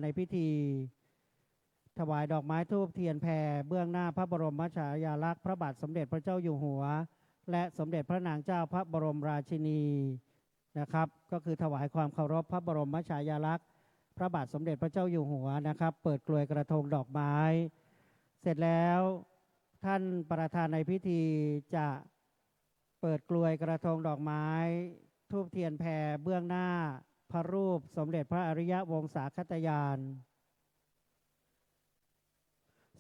ในพิธีถวายดอกไม้ธูปเทียนแพรเบื้องหน้าพระบรมฉายาลักษณ์พระบาทสมเด็จพระเจ้าอยู่หัวและสมเด็จพระนางเจ้าพระบรมราชินีนะครับก็คือถวายความเคารพพระบรมฉายาลักษณ์พระบาทสมเด็จพระเจ้าอยู่หัวนะครับเปิดกลวยกระทงดอกไม้เสร็จแล้วท่านประธานในพิธีจะเปิดกลวยกระทงดอกไม้ธูปเทียนแพรเบื้องหน้าพระรูปสมเด็จพระอริยวงศาคตญาณ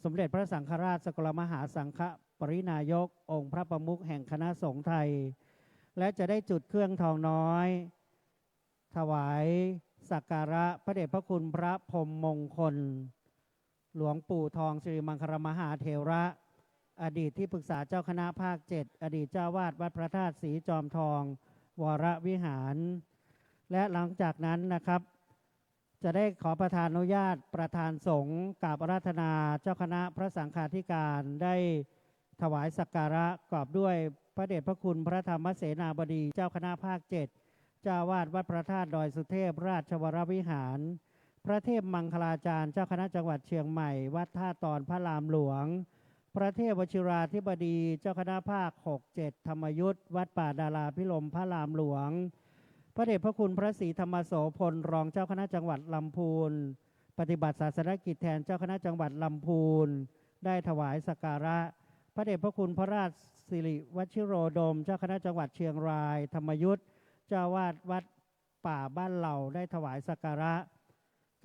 สมเด็จพระสังฆราชสกลมหาสังฆปรินายกองค์พระประมุขแห่งคณะสงฆ์ไทยและจะได้จุดเครื่องทองน้อยถวายสักการะพระเดชพระคุณพระพรหมมงคลหลวงปู่ทองสิริมังคลมหาเถระอดีตที่ปรึกษาเจ้าคณะภาค7อดีตเจ้าวาดวัดพระธาตุศรีจอมทองวรวิหารและหลังจากนั้นนะครับจะได้ขอประธานอนุญาตประธานสงฆ์กราบอาราธนาเจ้าคณะพระสังฆาธิการได้ถวายสักการะกอบด้วยพระเดชพระคุณพระธรรมเสนาบดีเจ้าคณะภาค7เจ้าวาดวัดพระธาตุดอยสุเทพราชวรวิหารพระเทพมังคลาจารย์เจ้าคณะจังหวัดเชียงใหม่วัดท่าตอนพระรามหลวงพระเทพวชิราธิบดีเจ้าคณะภาค6-7ธรรมยุทธวัดป่าดาราพิรมพระรามหลวงพระเดชพระคุณพระศรีธรรมโสพลรองเจ้าคณะจังหวัดลำพูนปฏิบัติศาสนกิจแทนเจ้าคณะจังหวัดลำพูนได้ถวายสักการะพระเดชพระคุณพระราชสิริวชิโรดมเจ้าคณะจังหวัดเชียงรายธรรมยุทธเจ้าวาดวัดป่าบ้านเหล่าได้ถวายสักการะ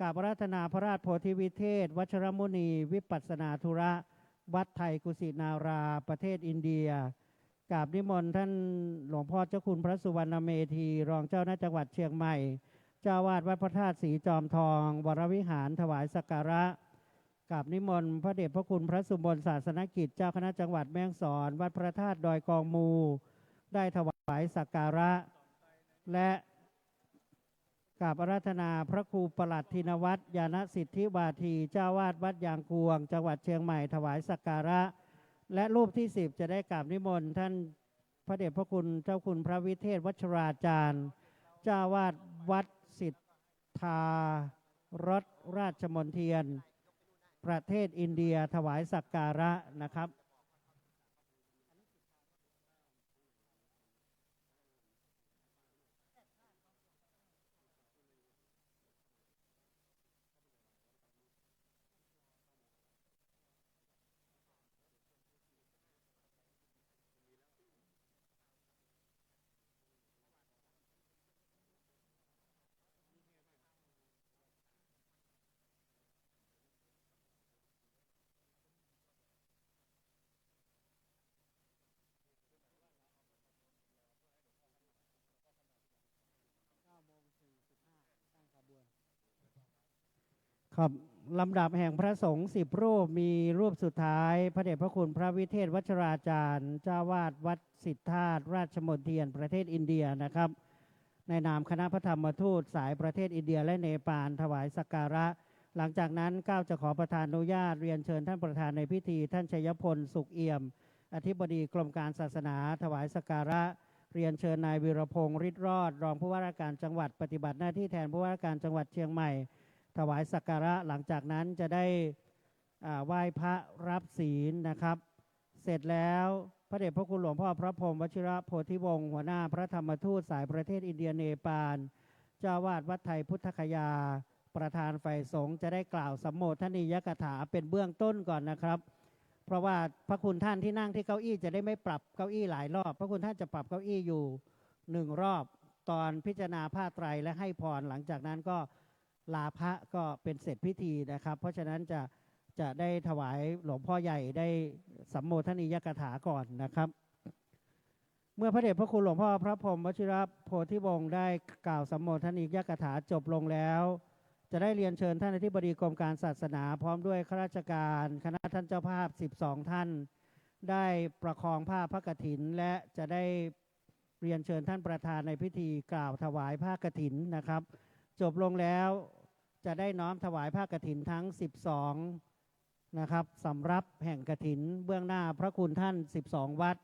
กราบอาราธนาพระราชโพธิวิเทศวัชรมุนีวิปัสสนาธุระวัดไทยกุสินาราประเทศอินเดียกราบนิมนต์ท่านหลวงพ่อเจ้าคุณพระสุวรรณเมธีรองเจ้าหน้าจังหวัดเชียงใหม่เจ้าวาดวัดพระธาตุศรีจอมทองวรวิหารถวายสักการะกราบนิมนต์พระเดชพระคุณพระสุบลศาสนกิจเจ้าคณะจังหวัดแม่ฮ่องสอนวัดพระธาตุดอยกองมูได้ถวายสักการะและกราบอาราธนาพระครูประหลัดธินวัตรญาณสิทธิวาทีเจ้าวาดวัดยางกวงจังหวัดเชียงใหม่ถวายสักการะและรูปที่10จะได้กราบนิมนต์ท่านพระเดชพระคุณเจ้าคุณพระวิเทศวัชราจารย์เจ้าวาดวัดสิทธารสราชมนเทียนประเทศอินเดียถวายสักการะนะครับครับลำดับแห่งพระสงฆ์10รูปมีรูปสุดท้ายพระเดชพระคุณพระวิเทศวัชราจารย์เจ้าวาดวัดสิทธาตุราชมนเทียนประเทศอินเดียนะครับในนามคณะพระธรรมทูตสายประเทศอินเดียและเนปาลถวายสักการะหลังจากนั้นก้าวจะขอประธานอนุญาตเรียนเชิญท่านประธานในพิธีท่านชัยพลสุขเอี่ยมอธิบดีกรมการศาสนาถวายสักการะเรียนเชิญนายวีรพงศ์ฤทธิ์รอดรองผู้ว่าราชการจังหวัดปฏิบัติหน้าที่แทนผู้ว่าราชการจังหวัดเชียงใหม่ถวายสักการะหลังจากนั้นจะได้ไหว้พระรับศีลนะครับเสร็จแล้วพระเดชพระคุณหลวงพ่อพระพรหมวชิระโพธิวงศ์หัวหน้าพระธรรมทูตสายประเทศอินเดียเนปาลเจ้าวาดวัดไทยพุทธคยาประธานฝ่ายสงฆ์จะได้กล่าวสัมโมทนียกถาเป็นเบื้องต้นก่อนนะครับเพราะว่าพระคุณท่านที่นั่งที่เก้าอี้จะได้ไม่ปรับเก้าอี้หลายรอบพระคุณท่านจะปรับเก้าอี้อยู่1รอบตอนพิจารณาผ้าไตรและให้พรหลังจากนั้นก็ลาพระก็เป็นเสร็จพิธีนะครับเพราะฉะนั้นจะได้ถวายหลวงพ่อใหญ่ได้สัมโมทนียกถาก่อนนะครับเมื่อพระเดชพระคุณหลวงพ่อพระพรหมวชิรโพธิวงศ์ได้กล่าวสัมโมทนียกถาจบลงแล้วจะได้เรียนเชิญท่านอธิบดีกรมการศาสนาพร้อมด้วยข้าราชการคณะท่านเจ้าภาพ12ท่านได้ประคองผ้าพระกฐินและจะได้เรียนเชิญท่านประธานในพิธีกล่าวถวายผ้ากฐินนะครับจบลงแล้วจะได้น้อมถวายผ้ากฐินทั้ง12นะครับสำรับแห่งกฐินเบื้องหน้าพระคุณท่าน12วัด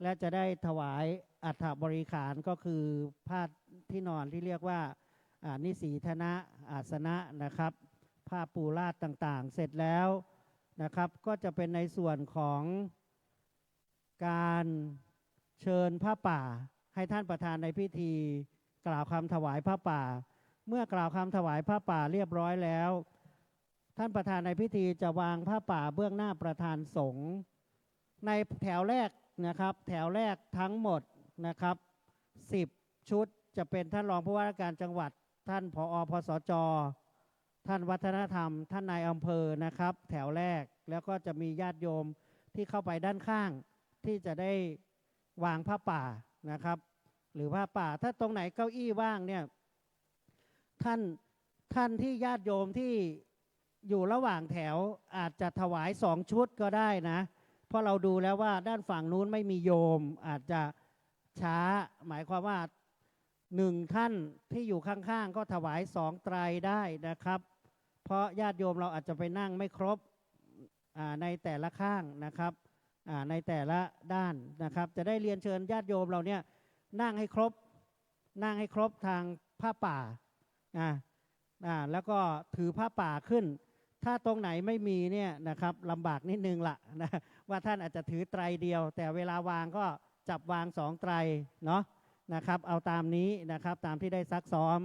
และจะได้ถวายอัฐบริขารก็คือผ้าที่นอนที่เรียกว่านิสีธนะอาสนะนะครับ ผ้าปูลาดต่างๆ เสร็จแล้วนะครับก็จะเป็นในส่วนของการเชิญผ้าป่าให้ท่านประธานในพิธีกล่าวคำถวายผ้าป่าเมื่อกล่าวคำถวายผ้าป่าเรียบร้อยแล้วท่านประธานในพิธีจะวางผ้าป่าเบื้องหน้าประธานสงฆ์ในแถวแรกนะครับแถวแรกทั้งหมดนะครับ10 ชุดจะเป็นท่านรองผู้ว่าราชการจังหวัดท่านผอ.พสจ.ท่านวัฒนธรรมท่านนายอำเภอนะครับแถวแรกแล้วก็จะมีญาติโยมที่เข้าไปด้านข้างที่จะได้วางผ้าป่านะครับหรือผ้าป่าถ้าตรงไหนเก้าอี้ว่างเนี่ยท่านที่ญาติโยมที่อยู่ระหว่างแถวอาจจะถวาย2 ชุดก็ได้นะเพราะเราดูแล้วว่าด้านฝั่งนู้นไม่มีโยมอาจจะช้าหมายความว่า1 ท่านที่อยู่ข้างๆก็ถวาย2 ไตรได้นะครับเพราะญาติโยมเราอาจจะไปนั่งไม่ครบในแต่ละข้างนะครับในแต่ละด้านนะครับจะได้เรียนเชิญญาติโยมเราเนี่ยนั่งให้ครบทางผ้าป่าแล้วก็ถือผ้าป่าขึ้นถ้าตรงไหนไม่มีเนี่ยนะครับลำบากนิดนึงละนะว่าท่านอาจจะถือไตรเดียวแต่เวลาวางก็จับวาง2 ไตรเนาะนะครับเอาตามนี้นะครับตามที่ได้ซักซ้อม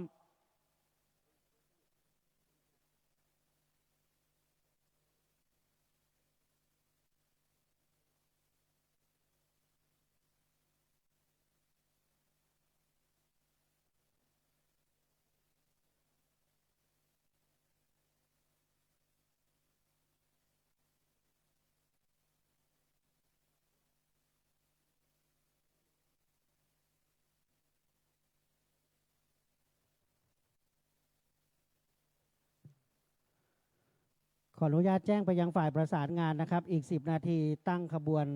ขออนุญาตแจ้งไปยังฝ่ายประสานงานนะครับอีก10 นาทีตั้งขบวน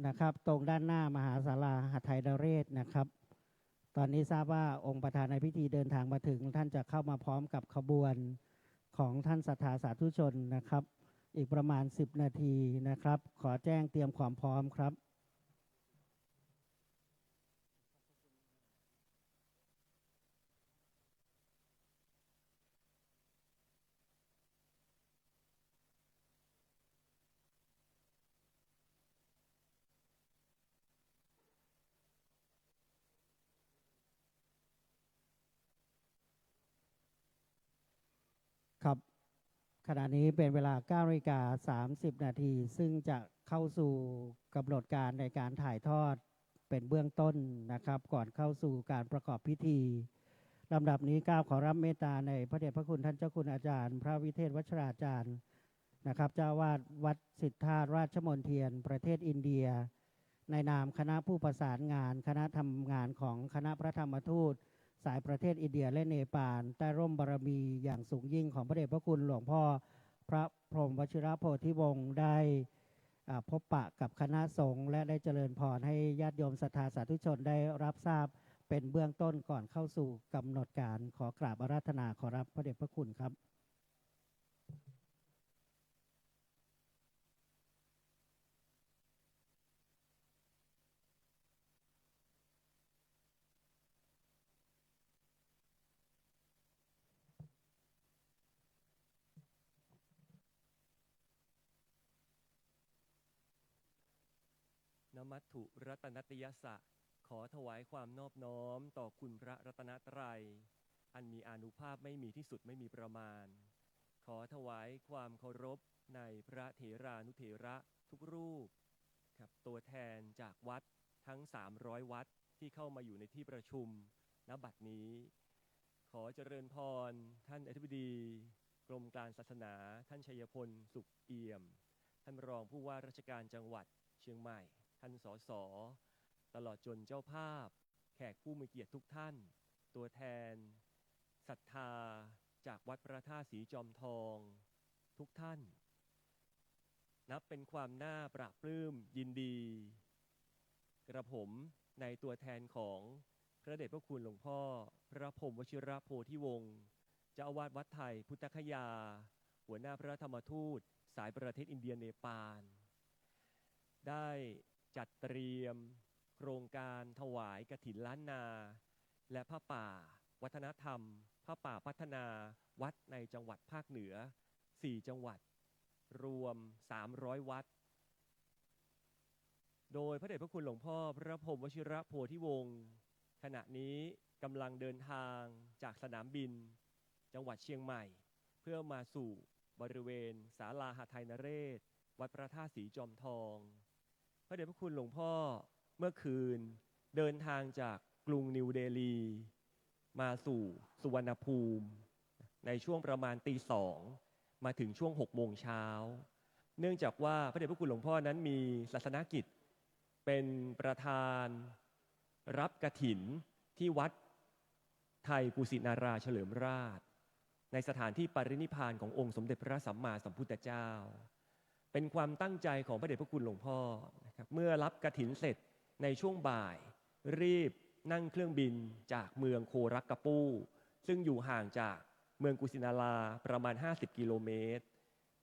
นะครับตรงด้านหน้ามหาศาลาหทัยนเรศนะครับตอนนี้ทราบว่าองค์ประธานในพิธีเดินทางมาถึงท่านจะเข้ามาพร้อมกับขบวนของท่านศรัทธาสาธุชนนะครับอีกประมาณ10 นาทีนะครับขอแจ้งเตรียมความพร้อมครับครับขณะนี้เป็นเวลา 9:30 นาทีซึ่งจะเข้าสู่กำหนดการในการถ่ายทอดเป็นเบื้องต้นนะครับก่อนเข้าสู่การประกอบพิธีลำดับนี้ก้าวขอรับเมตตาในพระเดชพระคุณท่านเจ้าคุณอาจารย์พระวิเทศวัชราจารย์นะครับเจ้าวาดวัดสิทธาราชมนเทียนประเทศอินเดียในนามคณะผู้ประสานงานคณะทำงานของคณะพระธรรมทูตสายประเทศอินเดียและเนปาลใต้ร่มบารมีอย่างสูงยิ่งของพระเดชพระคุณหลวงพ่อพระพรหมวชิรโพธิวงศ์ได้พบปะกับคณะสงฆ์และได้เจริญพรให้ญาติโยมศรัทธาสาธุชนได้รับทราบเป็นเบื้องต้นก่อนเข้าสู่กำหนดการขอกราบอาราธนาขอรับพระเดชพระคุณครับนมัตถุรัตนัตยสะขอถวายความนอบน้อมต่อคุณพระรัตนตรัยอันมีอานุภาพไม่มีที่สุดไม่มีประมาณขอถวายความเคารพในพระเถรานุเถระทุกรูปครับตัวแทนจากวัดทั้ง300 วัดที่เข้ามาอยู่ในที่ประชุมณบัดนี้ขอเจริญพรท่านอธิบดีกรมการศาสนาท่านชัยพลสุขเอี่ยมท่านรองผู้ว่าราชการจังหวัดเชียงใหม่ท่านสสตลอดจนเจ้าภาพแขกผู้มีเกียรติทุกท่านตัวแทนศรัทธาจากวัดพระธาตุศรีจอมทองทุกท่านนับเป็นความน่าปราบปลื้มยินดีกระผมในตัวแทนของพระเดชพระคุณหลวงพ่อพระพรหมวชิรโพธิวงศ์เจ้าอาวาสวัดไทยพุทธคยาหัวหน้าพระธรรมทูตสายประเทศอินเดียเนปาลได้จัดเตรียมโครงการถวายกฐินล้านนาและผ้าป่าวัฒนธรรมผ้าป่าพัฒนาวัดในจังหวัดภาคเหนือ 4 จังหวัดรวม 300 วัดโดยพระเดชพระคุณหลวงพ่อพระพรหมวชิระโพธิวงศ์ขณะนี้กำลังเดินทางจากสนามบินจังหวัดเชียงใหม่เพื่อมาสู่บริเวณศาลาหทัยนเรศวัดพระธาตุศรีจอมทองพระเดชพระคุณหลวงพ่อเมื่อคืนเดินทางจากกรุงนิวเดลีมาสู่สุวรรณภูมิในช่วงประมาณตี 2มาถึงช่วง 6 โมงเช้าเนื่องจากว่าพระเดชพระคุณหลวงพ่อนั้นมีศาสนกิจเป็นประธานรับกฐินที่วัดไทยกุสินาราเฉลิมราชในสถานที่ปรินิพพานขององค์สมเด็จพระสัมมาสัมพุทธเจ้าเป็นความตั้งใจของพระเดชพระคุณหลวงพ่อนะครับเมื่อรับกฐินเสร็จในช่วงบ่ายรีบนั่งเครื่องบินจากเมืองโครักกะปูซึ่งอยู่ห่างจากเมืองกุสินาราประมาณ50 กิโลเมตร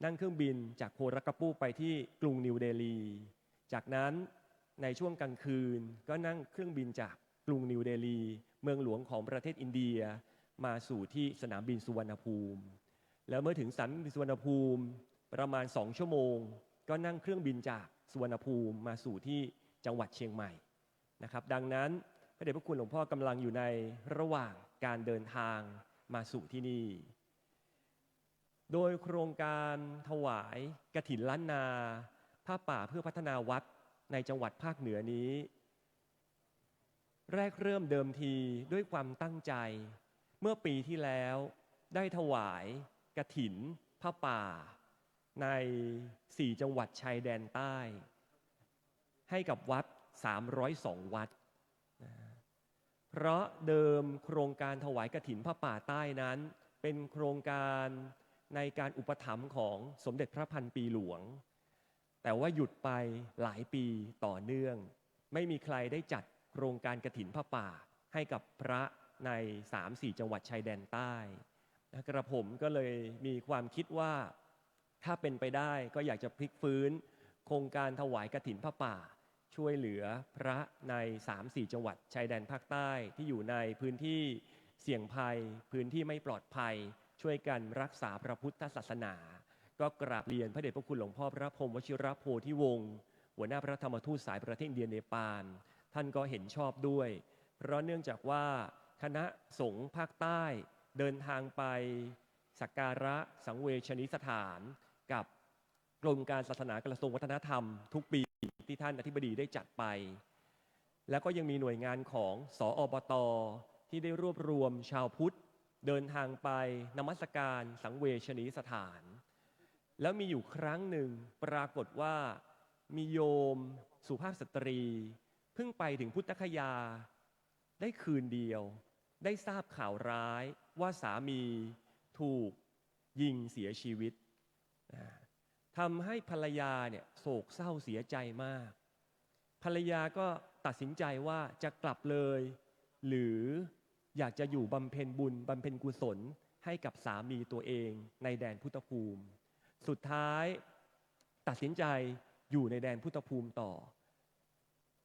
นั่งเครื่องบินจากโครักกะปูไปที่กรุงนิวเดลีจากนั้นในช่วงกลางคืนก็นั่งเครื่องบินจากกรุงนิวเดลีเมืองหลวงของประเทศอินเดียมาสู่ที่สนามบินสุวรรณภูมิแล้วเมื่อถึงสนามบินสุวรรณภูมิประมาณ2 ชั่วโมงก็นั่งเครื่องบินจากสุวรรณภูมิมาสู่ที่จังหวัดเชียงใหม่นะครับดังนั้นพระเดชพระคุณหลวงพ่อกำลังอยู่ในระหว่างการเดินทางมาสู่ที่นี่โดยโครงการถวายกฐินล้านนาผ้าป่าเพื่อพัฒนาวัดในจังหวัดภาคเหนือนี้แรกเริ่มเดิมทีด้วยความตั้งใจเมื่อปีที่แล้วได้ถวายกฐินผ้าป่าใน4 จังหวัดชายแดนใต้ให้กับวัด302 วัดเพราะเดิมโครงการถวายกฐินผ้าป่าใต้นั้นเป็นโครงการในการอุปถัมภ์ของสมเด็จพระพันปีหลวงแต่ว่าหยุดไปหลายปีต่อเนื่องไม่มีใครได้จัดโครงการกฐินผ้าป่าให้กับพระใน 3-4 จังหวัดชายแดนใต้กระผมก็เลยมีความคิดว่าถ้าเป็นไปได้ก็อยากจะพลิกฟื้นโครงการถวายกฐินผ้าป่าช่วยเหลือพระใน 3-4 จังหวัดชายแดนภาคใต้ที่อยู่ในพื้นที่เสี่ยงภัยพื้นที่ไม่ปลอดภัยช่วยกันรักษาพระพุทธศาสนาก็กราบเรียนพระเดชพระคุณหลวงพ่อพระพรหมวชิระโพธิวงศ์หัวหน้าพระธรรมทูตสายประเทศอินเดียเนปาลท่านก็เห็นชอบด้วยเพราะเนื่องจากว่าคณะสงฆ์ภาคใต้เดินทางไปสักการะสังเวชนียสถานกับกรมการศาสนากระทรวงวัฒนธรรมทุกปีที่ท่านอธิบดีได้จัดไปแล้วก็ยังมีหน่วยงานของสอบต.ที่ได้รวบรวมชาวพุทธเดินทางไปนมัสการสังเวชนียสถานแล้วมีอยู่ครั้งหนึ่งปรากฏว่ามีโยมสุภาพสตรีเพิ่งไปถึงพุทธคยาได้คืนเดียวได้ทราบข่าวร้ายว่าสามีถูกยิงเสียชีวิตทำให้ภรรยาเนี่ยโศกเศร้าเสียใจมากภรรยาก็ตัดสินใจว่าจะกลับเลยหรืออยากจะอยู่บำเพ็ญบุญบำเพ็ญกุศลให้กับสามีตัวเองในแดนพุทธภูมิสุดท้ายตัดสินใจอยู่ในแดนพุทธภูมิต่อ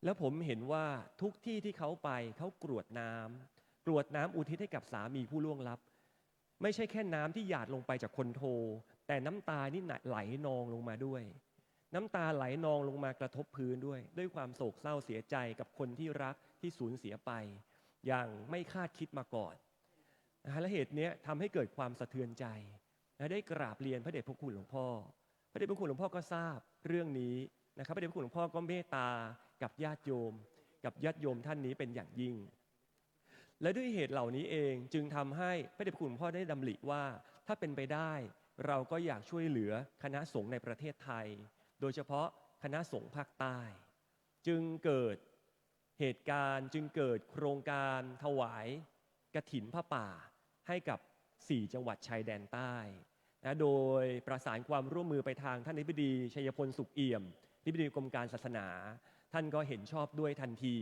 แล้วผมเห็นว่าทุกที่ที่เขาไปเขากรวดน้ำอุทิศให้กับสามีผู้ล่วงลับไม่ใช่แค่น้ำที่หยาดลงไปจากคนโทแต่น้ำตานี่ไหลนองลงมาด้วยน้ำตาไหลนองลงมากระทบพื้นด้วยความโศกเศร้าเสียใจกับคนที่รักที่สูญเสียไปอย่างไม่คาดคิดมาก่อนและเหตุนี้ทำให้เกิดความสะเทือนใจและได้กราบเรียนพระเดชพระคุณหลวงพ่อพระเดชพระคุณหลวงพ่อก็ทราบเรื่องนี้นะครับพระเดชพระคุณหลวงพ่อก็เมตตากับญาติโยมท่านนี้เป็นอย่างยิ่งและด้วยเหตุเหล่านี้เองจึงทำให้พระเดชพระคุณหลวงพ่อได้ดำริว่าถ้าเป็นไปได้เราก็อยากช่วยเหลือคณะสงฆ์ในประเทศไทยโดยเฉพาะคณะสงฆ์ภาคใต้จึงเกิดเหตุการณ์จึงเกิดโครงการถวายกฐินผ้าป่าให้กับ4 จังหวัดชายแดนใต้นะโดยประสานความร่วมมือไปทางท่านอธิบดีชัยพลสุขเอี่ยมอธิบดีกรมการศาสนาท่านก็เห็นชอบด้วยทันที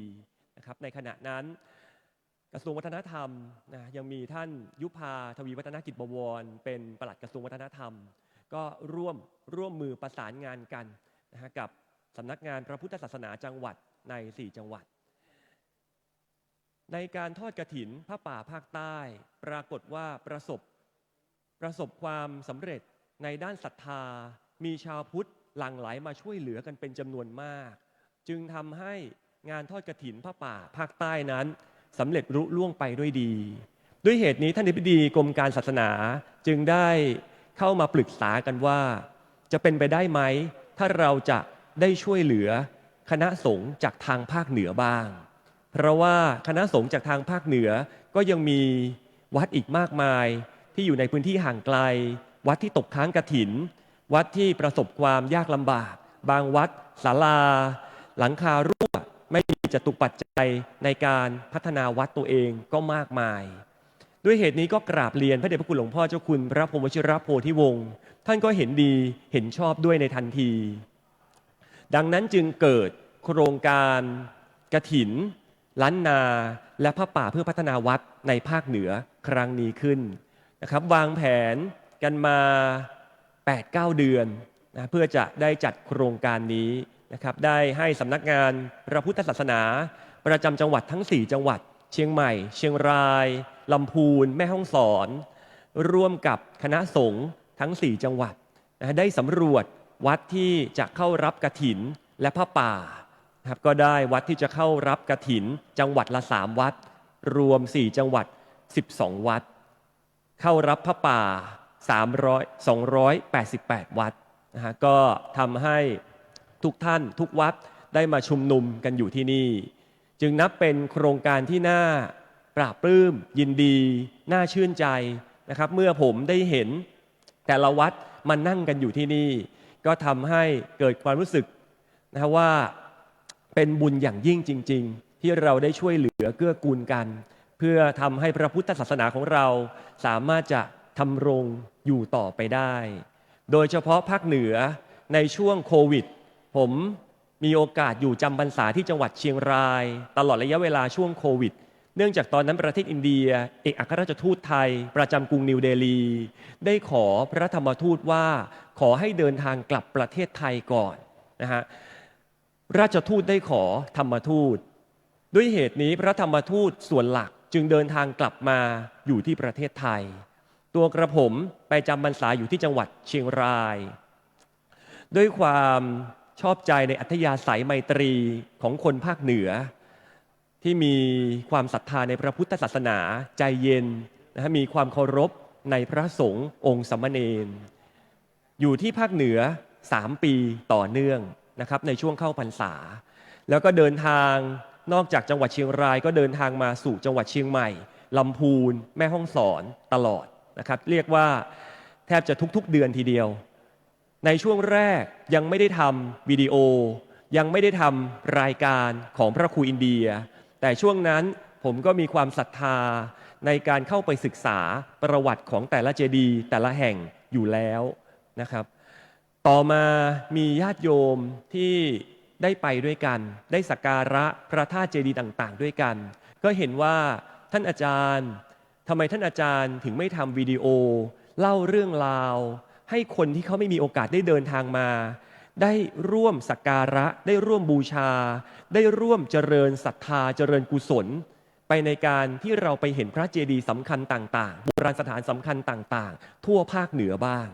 นะครับในขณะนั้นกระทรวงวัฒนธรรมนะยังมีท่านยุพาทวีวัฒนกิจบวรเป็นปลัดกระทรวงวัฒนธรรมก็ร่วมมือประสานงานกันนะกับสำนักงานพระพุทธศาสนาจังหวัดใน4 จังหวัดในการทอดกฐินผ้าป่าภาคใต้ปรากฏว่าประสบความสำเร็จ ในด้านศรัทธามีชาวพุทธหลั่งไหลมาช่วยเหลือกันเป็นจำนวนมากจึงทำให้งานทอดกฐินผ้าป่าภาคใต้นั้นสำเร็จรุ่ล่วงไปด้วยดีด้วยเหตุนี้ท่านอธิบดีกรมการศาสนาจึงได้เข้ามาปรึกษากันว่าจะเป็นไปได้ไหมถ้าเราจะได้ช่วยเหลือคณะสงฆ์จากทางภาคเหนือบ้างเพราะว่าคณะสงฆ์จากทางภาคเหนือก็ยังมีวัดอีกมากมายที่อยู่ในพื้นที่ห่างไกลวัดที่ตกค้างกฐินวัดที่ประสบความยากลำบากบางวัดศาลาหลังคารั่วไม่มีจตุปัจจัยในการพัฒนาวัดตัวเองก็มากมายด้วยเหตุนี้ก็กราบเรียนพระเดชพระคุณหลวงพ่อเจ้าคุณพระพรหมวชิรโพธิวงศ์ท่านก็เห็นดีเห็นชอบด้วยในทันทีดังนั้นจึงเกิดโครงการกฐินล้านนาและผ้าป่าเพื่อพัฒนาวัดในภาคเหนือครั้งนี้ขึ้นนะครับวางแผนกันมา 8-9 เดือนนะเพื่อจะได้จัดโครงการนี้นะครับได้ให้สำนักงานพระพุทธศาสนาประจำจังหวัดทั้ง4จังหวัดเชียงใหม่เชียงรายลำพูนแม่ฮ่องสอนร่วมกับคณะสงฆ์ทั้ง4จังหวัดนะได้สำรวจวัดที่จะเข้ารับกฐินและผ้าป่านะครับก็ได้วัดที่จะเข้ารับกฐินจังหวัดละ3วัดรวม4จังหวัด12วัดเข้ารับผ้าป่า288 วัดนะฮะก็ทำให้ทุกท่านทุกวัดได้มาชุมนุมกันอยู่ที่นี่จึงนับเป็นโครงการที่น่าปราบปลื้มยินดีน่าชื่นใจนะครับเมื่อผมได้เห็นแต่ละวัดมานั่งกันอยู่ที่นี่ก็ทำให้เกิดความรู้สึกนะว่าเป็นบุญอย่างยิ่งจริงๆที่เราได้ช่วยเหลือเกื้อกูลกันเพื่อทำให้พระพุทธศาสนาของเราสามารถจะทำรงอยู่ต่อไปได้โดยเฉพาะภาคเหนือในช่วงโควิดผมมีโอกาสอยู่จำพรรษาที่จังหวัดเชียงรายตลอดระยะเวลาช่วงโควิดเนื่องจากตอนนั้นประเทศอินเดียเอกอัครราชทูตไทยประจำกรุงนิวเดลีได้ขอพระธรรมทูตว่าขอให้เดินทางกลับประเทศไทยก่อนนะฮะราชทูตได้ขอธรรมทูตด้วยเหตุนี้พระธรรมทูตส่วนหลักจึงเดินทางกลับมาอยู่ที่ประเทศไทยตัวกระผมไปจำพรรษาอยู่ที่จังหวัดเชียงรายด้วยความชอบใจในอัธยาศัยไมตรีของคนภาคเหนือที่มีความศรัทธาในพระพุทธศาสนาใจเย็นนะฮะมีความเคารพในพระสงฆ์องค์สามเณรอยู่ที่ภาคเหนือ3 ปีต่อเนื่องนะครับในช่วงเข้าพรรษาแล้วก็เดินทางนอกจากจังหวัดเชียงรายก็เดินทางมาสู่จังหวัดเชียงใหม่ลำพูนแม่ฮ่องสอนตลอดนะครับเรียกว่าแทบจะทุกๆเดือนทีเดียวในช่วงแรกยังไม่ได้ทำวิดีโอยังไม่ได้ทำรายการของพระครูอินเดียแต่ช่วงนั้นผมก็มีความศรัทธาในการเข้าไปศึกษาประวัติของแต่ละเจดีย์แต่ละแห่งอยู่แล้วนะครับต่อมามีญาติโยมที่ได้ไปด้วยกันได้สักการะพระธาตุเจดีย์ต่างๆด้วยกันก็เห็นว่าท่านอาจารย์ทำไมท่านอาจารย์ถึงไม่ทำวิดีโอเล่าเรื่องราวให้คนที่เขาไม่มีโอกาสได้เดินทางมาได้ร่วมสักการะได้ร่วมบูชาได้ร่วมเจริญศรัทธาเจริญกุศลไปในการที่เราไปเห็นพระเจดีย์สำคัญต่างๆโบราณสถานสำคัญต่างๆทั่วภาคเหนือบ้าง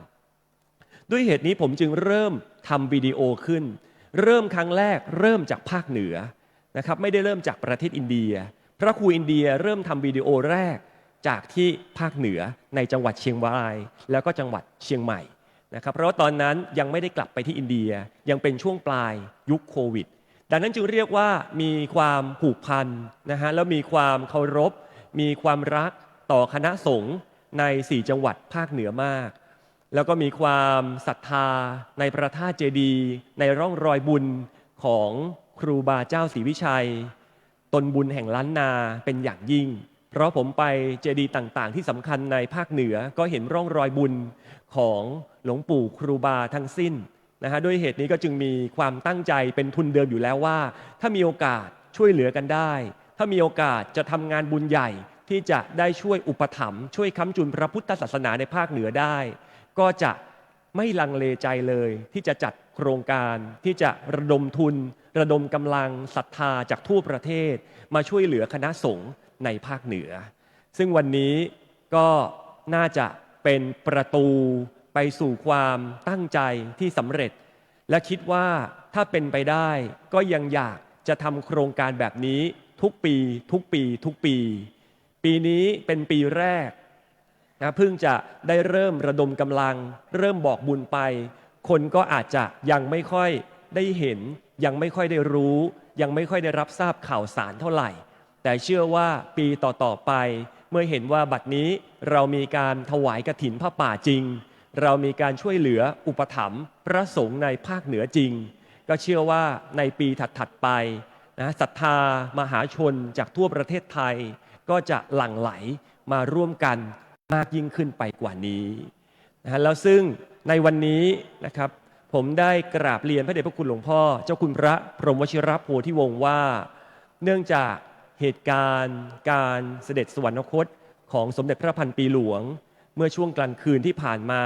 ด้วยเหตุนี้ผมจึงเริ่มทำวิดีโอขึ้นเริ่มครั้งแรกเริ่มจากภาคเหนือนะครับไม่ได้เริ่มจากประเทศอินเดียพระครูอินเดียเริ่มทำวิดีโอแรกจากที่ภาคเหนือในจังหวัดเชียงรายแล้วก็จังหวัดเชียงใหม่นะครับเพราะว่าตอนนั้นยังไม่ได้กลับไปที่อินเดียยังเป็นช่วงปลายยุคโควิดดังนั้นจึงเรียกว่ามีความผูกพันนะฮะแล้วมีความเคารพมีความรักต่อคณะสงฆ์ใน4จังหวัดภาคเหนือมากแล้วก็มีความศรัทธาในพระธาตุเจดีย์ในร่องรอยบุญของครูบาเจ้าศรีวิชัยตนบุญแห่งล้านนาเป็นอย่างยิ่งเพราะผมไปเจดีย์ต่างๆที่สำคัญในภาคเหนือก็เห็นร่องรอยบุญของหลวงปู่ครูบาทั้งสิ้นนะฮะด้วยเหตุนี้ก็จึงมีความตั้งใจเป็นทุนเดิมอยู่แล้วว่าถ้ามีโอกาสช่วยเหลือกันได้ถ้ามีโอกาสจะทำงานบุญใหญ่ที่จะได้ช่วยอุปถัมภ์ช่วยค้ำจุนพระพุทธศาสนาในภาคเหนือได้ก็จะไม่ลังเลใจเลยที่จะจัดโครงการที่จะระดมทุนระดมกำลังศรัทธาจากทั่วประเทศมาช่วยเหลือคณะสงฆ์ในภาคเหนือซึ่งวันนี้ก็น่าจะเป็นประตูไป ไปสู่ความตั้งใจที่สำเร็จและคิดว่าถ้าเป็นไปได้ก็ยังอยากจะทำโครงการแบบนี้ทุกปีทุกปีทุกปีปีนี้เป็นปีแรกนะเพิ่งจะได้เริ่มระดมกำลังเริ่มบอกบุญไปคนก็อาจจะยังไม่ค่อยได้เห็นยังไม่ค่อยได้รู้ยังไม่ค่อยได้รับทราบข่าวสารเท่าไหร่แต่เชื่อว่าปีต่อๆไปเมื่อเห็นว่าบัดนี้เรามีการถวายกฐินผ้าป่าจริงเรามีการช่วยเหลืออุปถัมภ์พระสงฆ์ในภาคเหนือจริงก็เชื่อว่าในปีถัดๆไปนะศรัทธามหาชนจากทั่วประเทศไทยก็จะหลั่งไหลมาร่วมกันมากยิ่งขึ้นไปกว่านี้นะแล้วซึ่งในวันนี้นะครับผมได้กราบเรียนพระเดชพระคุณหลวงพ่อเจ้าคุณพระพรหมวชิรโพธิวงศ์ว่าเนื่องจากเหตุการณ์การเสด็จสวรรคตของสมเด็จพระพันปีหลวงเมื่อช่วงกลางคืนที่ผ่านมา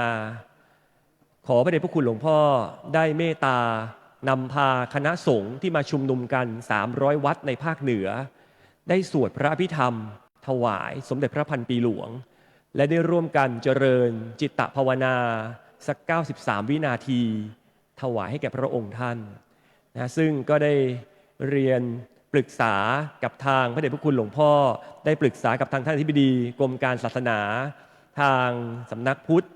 ขอพระเดชพระคุณหลวงพ่อได้เมตตานำพาคณะสงฆ์ที่มาชุมนุมกัน300 วัดในภาคเหนือได้สวดพระอภิธรรมถวายสมเด็จพระพันปีหลวงและได้ร่วมกันเจริญจิตตภาวนาสัก93 วินาทีถวายให้แก่พระองค์ท่านนะซึ่งก็ได้เรียนปรึกษากับทางพระเดชพระคุณหลวงพ่อได้ปรึกษากับทางท่านอธิบดีกรมการศาสนาทางสำนักพุทธ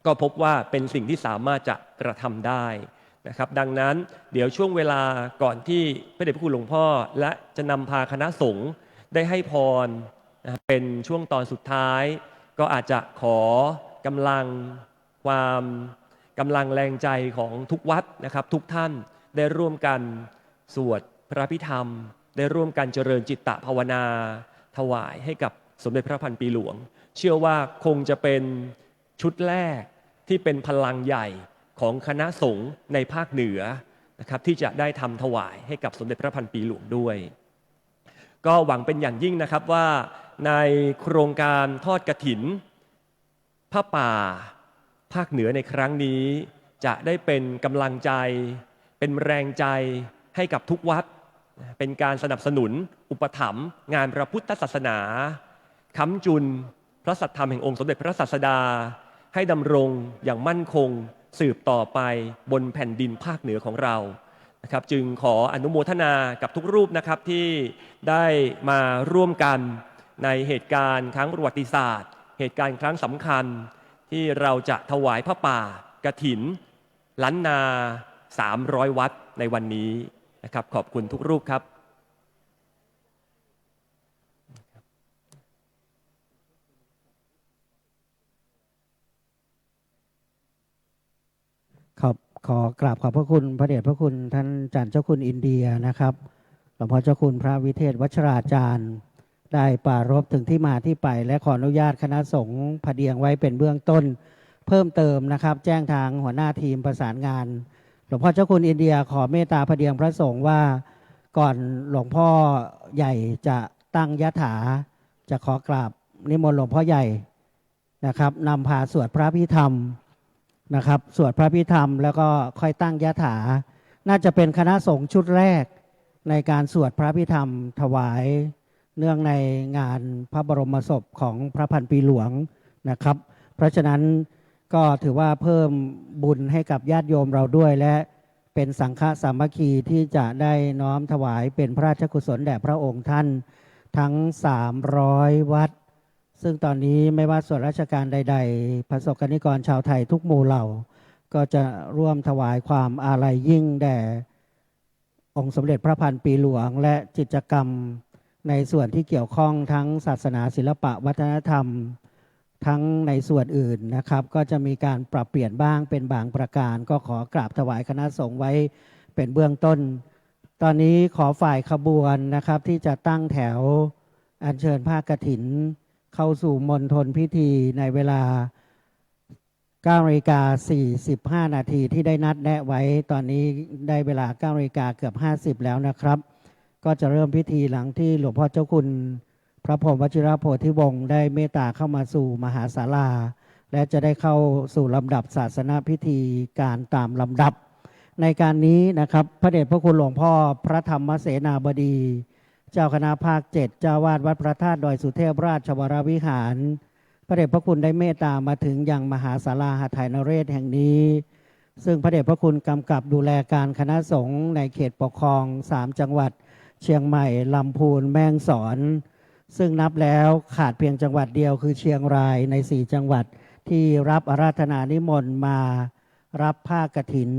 ก็พบว่าเป็นสิ่งที่สามารถจะกระทำได้นะครับดังนั้นเดี๋ยวช่วงเวลาก่อนที่พระเดชพระคุณหลวงพ่อและจะนำพาคณะสงฆ์ได้ให้พรนะเป็นช่วงตอนสุดท้ายก็อาจจะขอกำลังแรงใจของทุกวัดนะครับทุกท่านได้ร่วมกันสวดพระอภิธรรมได้ร่วมกันเจริญจิตตภาวนาถวายให้กับสมเด็จพระพันปีหลวงเชื่อว่าคงจะเป็นชุดแรกที่เป็นพลังใหญ่ของคณะสงฆ์ในภาคเหนือนะครับที่จะได้ทำถวายให้กับสมเด็จพระพันปีหลวงด้วยก็หวังเป็นอย่างยิ่งนะครับว่าในโครงการทอดกฐินผ้าป่าภาคเหนือในครั้งนี้จะได้เป็นกำลังใจเป็นแรงใจให้กับทุกวัดเป็นการสนับสนุนอุปถัมภ์งานพระพุทธศาสนาค้ำจุนพระสัทธรรมแห่งองค์สมเด็จพระศาสดาให้ดำรงอย่างมั่นคงสืบต่อไปบนแผ่นดินภาคเหนือของเรานะครับจึงขออนุโมทนากับทุกรูปนะครับที่ได้มาร่วมกันในเหตุการณ์ครั้งประวัติศาสตร์เหตุการณ์ครั้งสำคัญที่เราจะถวายผ้าป่ากฐินล้านนา300 วัดในวันนี้นะครับขอบคุณทุกรูปครับขอกราบขอบพระคุณพระเดชพระคุณท่านอาจารย์เจ้าคุณอินเดียนะครับหลวงพ่อเจ้าคุณพระวิเทศวัชราจารย์ได้ปรารภถึงที่มาที่ไปและขออนุญาตคณะสงฆ์พเดียงไว้เป็นเบื้องต้นเพิ่มเติมนะครับแจ้งทางหัวหน้าทีมประสานงานหลวงพ่อเจ้าคุณอินเดียขอเมตตาพเดียงพระสงฆ์ว่าก่อนหลวงพ่อใหญ่จะตั้งยถาจะขอกราบนิมนต์หลวงพ่อใหญ่นะครับนำพาสวดพระพิธรรมนะครับสวดพระพิธรรมแล้วก็ค่อยตั้งยถาน่าจะเป็นคณะสงฆ์ชุดแรกในการสวดพระพิธรรมถวายเนื่องในงานพระบรมศพของพระพันปีหลวงนะครับเพราะฉะนั้นก็ถือว่าเพิ่มบุญให้กับญาติโยมเราด้วยและเป็นสังฆสามัคคีที่จะได้น้อมถวายเป็นพระราชกุศลแด่พระองค์ท่านทั้ง300 วัดซึ่งตอนนี้ไม่ว่าส่วนราชการใดๆประสบกนิกรชาวไทยทุกหมู่เหล่าก็จะร่วมถวายความอาลัยยิ่งแด่องค์สมเด็จพระพันปีหลวงและกิจกรรมในส่วนที่เกี่ยวข้องทั้งศาสนาศิลปะวัฒนธรรมทั้งในส่วนอื่นนะครับก็จะมีการปรับเปลี่ยนบ้างเป็นบางประการก็ขอกราบถวายคณะสงฆ์ไว้เป็นเบื้องต้นตอนนี้ขอฝ่ายขบวนนะครับที่จะตั้งแถวอัญเชิญผ้ากฐินเข้าสู่มณฑลพิธีในเวลา 9:45 นาทีที่ได้นัดแนะไว้ตอนนี้ได้เวลา 9:00 เกือบ 50แล้วนะครับก็จะเริ่มพิธีหลังที่หลวงพ่อเจ้าคุณพระพรหมวชิรโพธิวงศ์ได้เมตตาเข้ามาสู่มหาศาลาและจะได้เข้าสู่ลำดับศาสนพิธีการตามลำดับในการนี้นะครับพระเดชพระคุณหลวงพ่อพระธรรมเสนาบดีเจ้าคณะภาค 7 เจ้าวาดวัดพระธาตุดอยสุเทพราชวรวิหาร พระเดชพระคุณได้เมตตามาถึงยังมหาศาลาหทัยนเรศแห่งนี้ ซึ่งพระเดชพระคุณกำกับดูแลการคณะสงฆ์ในเขตปกครอง3จังหวัดเชียงใหม่ลำพูนแม่ฮ่องสอนซึ่งนับแล้วขาดเพียงจังหวัดเดียวคือเชียงรายใน4จังหวัดที่รับอาราธนานิมนต์มารับผ้ากฐิน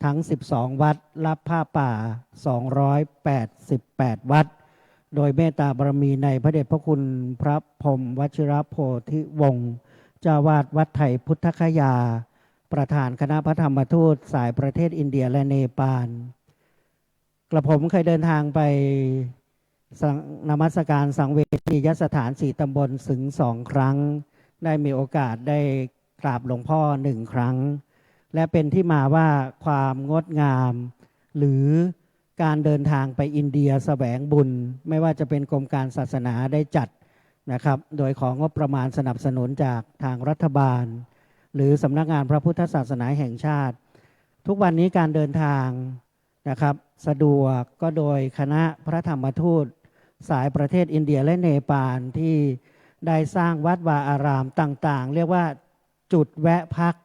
ทั้ง12วัดรับผ้าป่า288วัดโดยเมตตาบารมีในพระเดชพระคุณพระพรหมวชิรโพธิวงศ์เจ้าวาดวัดไทยพุทธคยาประธานคณะพระธรรมทูตสายประเทศอินเดียและเนปาลกระผมเคยเดินทางไปนมัสการสังเวชนียสถาน4ตำบลถึง2ครั้งได้มีโอกาสได้กราบหลวงพ่อ1ครั้งและเป็นที่มาว่าความงดงามหรือการเดินทางไปอินเดียแสวงบุญไม่ว่าจะเป็นกรมการศาสนาได้จัดนะครับโดยของงบประมาณสนับสนุนจากทางรัฐบาลหรือสำนักงานพระพุทธศาสนาแห่งชาติทุกวันนี้การเดินทางนะครับสะดวกก็โดยคณะพระธรรมทูตสายประเทศอินเดียและเนปาลที่ได้สร้างวัดวาอารามต่างๆเรียกว่าจุดแวะพัก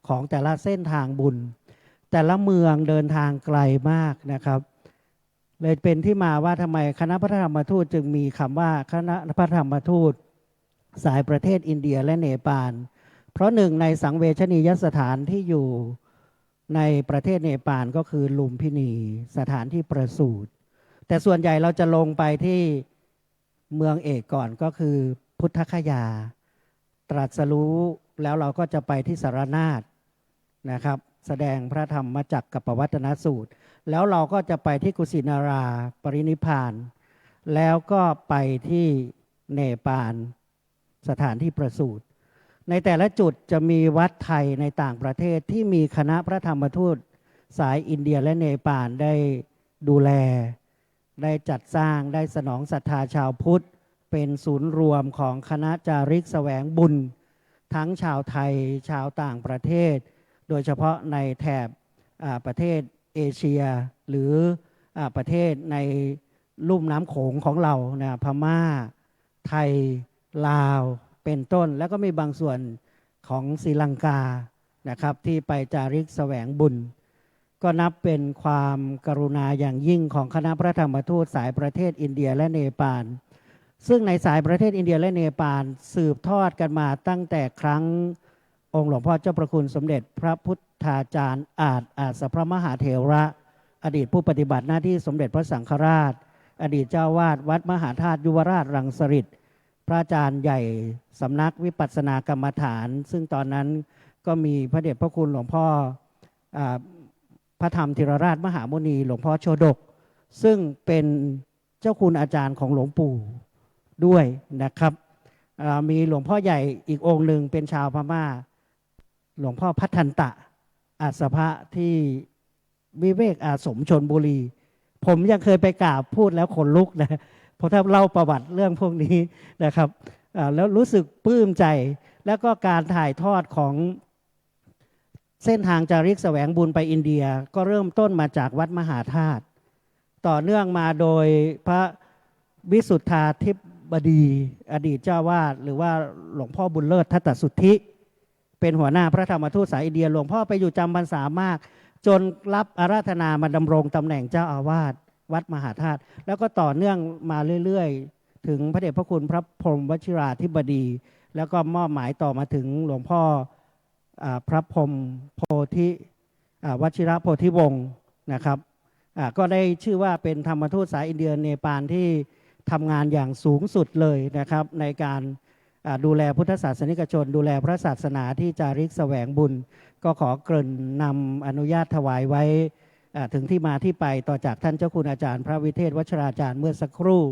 ของแต่ละเส้นทางบุญแต่ละเมืองเดินทางไกลมากนะครับเลยเป็นที่มาว่าทำไมคณะพระธรรมทูตจึงมีคำว่าคณะพระธรรมทูตสายประเทศอินเดียและเนปาลเพราะหนึ่งในสังเวชนียสถานที่อยู่ในประเทศเนปาลก็คือลุมพินีสถานที่ประสูติแต่ส่วนใหญ่เราจะลงไปที่เมืองเอกก่อนก็คือพุทธคยาตรัสรู้แล้วเราก็จะไปที่สารนาถนะครับแสดงพระธรรมจักรกับปวัตนสูตรแล้วเราก็จะไปที่กุสินาราปรินิพพานแล้วก็ไปที่เนปาลสถานที่ประสูติในแต่ละจุดจะมีวัดไทยในต่างประเทศที่มีคณะพระธรรมทูตสายอินเดียและเนปาลได้ดูแลได้จัดสร้างได้สนองศรัทธาชาวพุทธเป็นศูนย์รวมของคณะจาริกแสวงบุญทั้งชาวไทยชาวต่างประเทศโดยเฉพาะในแถบประเทศเอเชียหรือประเทศในลุ่มน้ำโขงของเรานะพม่าไทยลาวเป็นต้นแล้วก็มีบางส่วนของศรีลังกานะครับที่ไปจาริกแสวงบุญก็นับเป็นความกรุณาอย่างยิ่งของคณะพระธรรมทูตสายประเทศอินเดียและเนปาลซึ่งในสายประเทศอินเดียและเนปาลสืบทอดกันมาตั้งแต่ครั้งองค์หลวงพ่อเจ้าประคุณสมเด็จพระพุทธาจารย์อาจพระมหาเถระอดีตผู้ปฏิบัติหน้าที่สมเด็จพระสังฆราชอดีตเจ้าวาดวัดมหาธาตุยุวราชรังสฤษฎิพระอาจารย์ใหญ่สำนักวิปัสสนากรรมฐานซึ่งตอนนั้นก็มีพระเดชพระคุณหลวงพ่อพระธรรมธีรราชมหามุนีหลวงพ่อโชดกซึ่งเป็นเจ้าคุณอาจารย์ของหลวงปู่ด้วยนะครับมีหลวงพ่อใหญ่อีกองค์หนึ่งเป็นชาวพม่าหลวงพ่อพัฒนันตะอาสภะที่วิเวกอาสมชลบุรีผมยังเคยไปกราบพูดแล้วขนลุกนะเพราะถ้าเล่าประวัติเรื่องพวกนี้นะครับแล้วรู้สึกปลื้มใจแล้วก็การถ่ายทอดของเส้นทางจาริกแสวงบุญไปอินเดียก็เริ่มต้นมาจากวัดมหาธาตุต่อเนื่องมาโดยพระวิสุทธาธิบดีอดีตเจ้าวาดหรือว่าหลวงพ่อบุญเลิศทัตตสุทธิเป็นหัวหน้าพระธรรมทูตสายอินเดียหลวงพ่อไปอยู่จำพรรษามากจนรับอาราธนามาดำรงตำแหน่งเจ้าอาวาสวัดมหาธาตุแล้วก็ต่อเนื่องมาเรื่อยๆถึงพระเดชพระคุณพระพรหมวชิราธิบดีแล้วก็มอบหมายต่อมาถึงหลวงพ่อพระพรหมโพธิวชิระโพธิวงศ์นะครับก็ได้ชื่อว่าเป็นธรรมทูตสายอินเดียเนปาลที่ทำงานอย่างสูงสุดเลยนะครับในการดูแลพุทธศาสนิกชนดูแลพระศาสนาที่จาริกแสวงบุญก็ขอเกริ่นนำอนุญาตถวายไว้ถึงที่มาที่ไปต่อจากท่านเจ้าคุณอาจารย์พระวิเทศวชราจารย์เมื่อสักครู่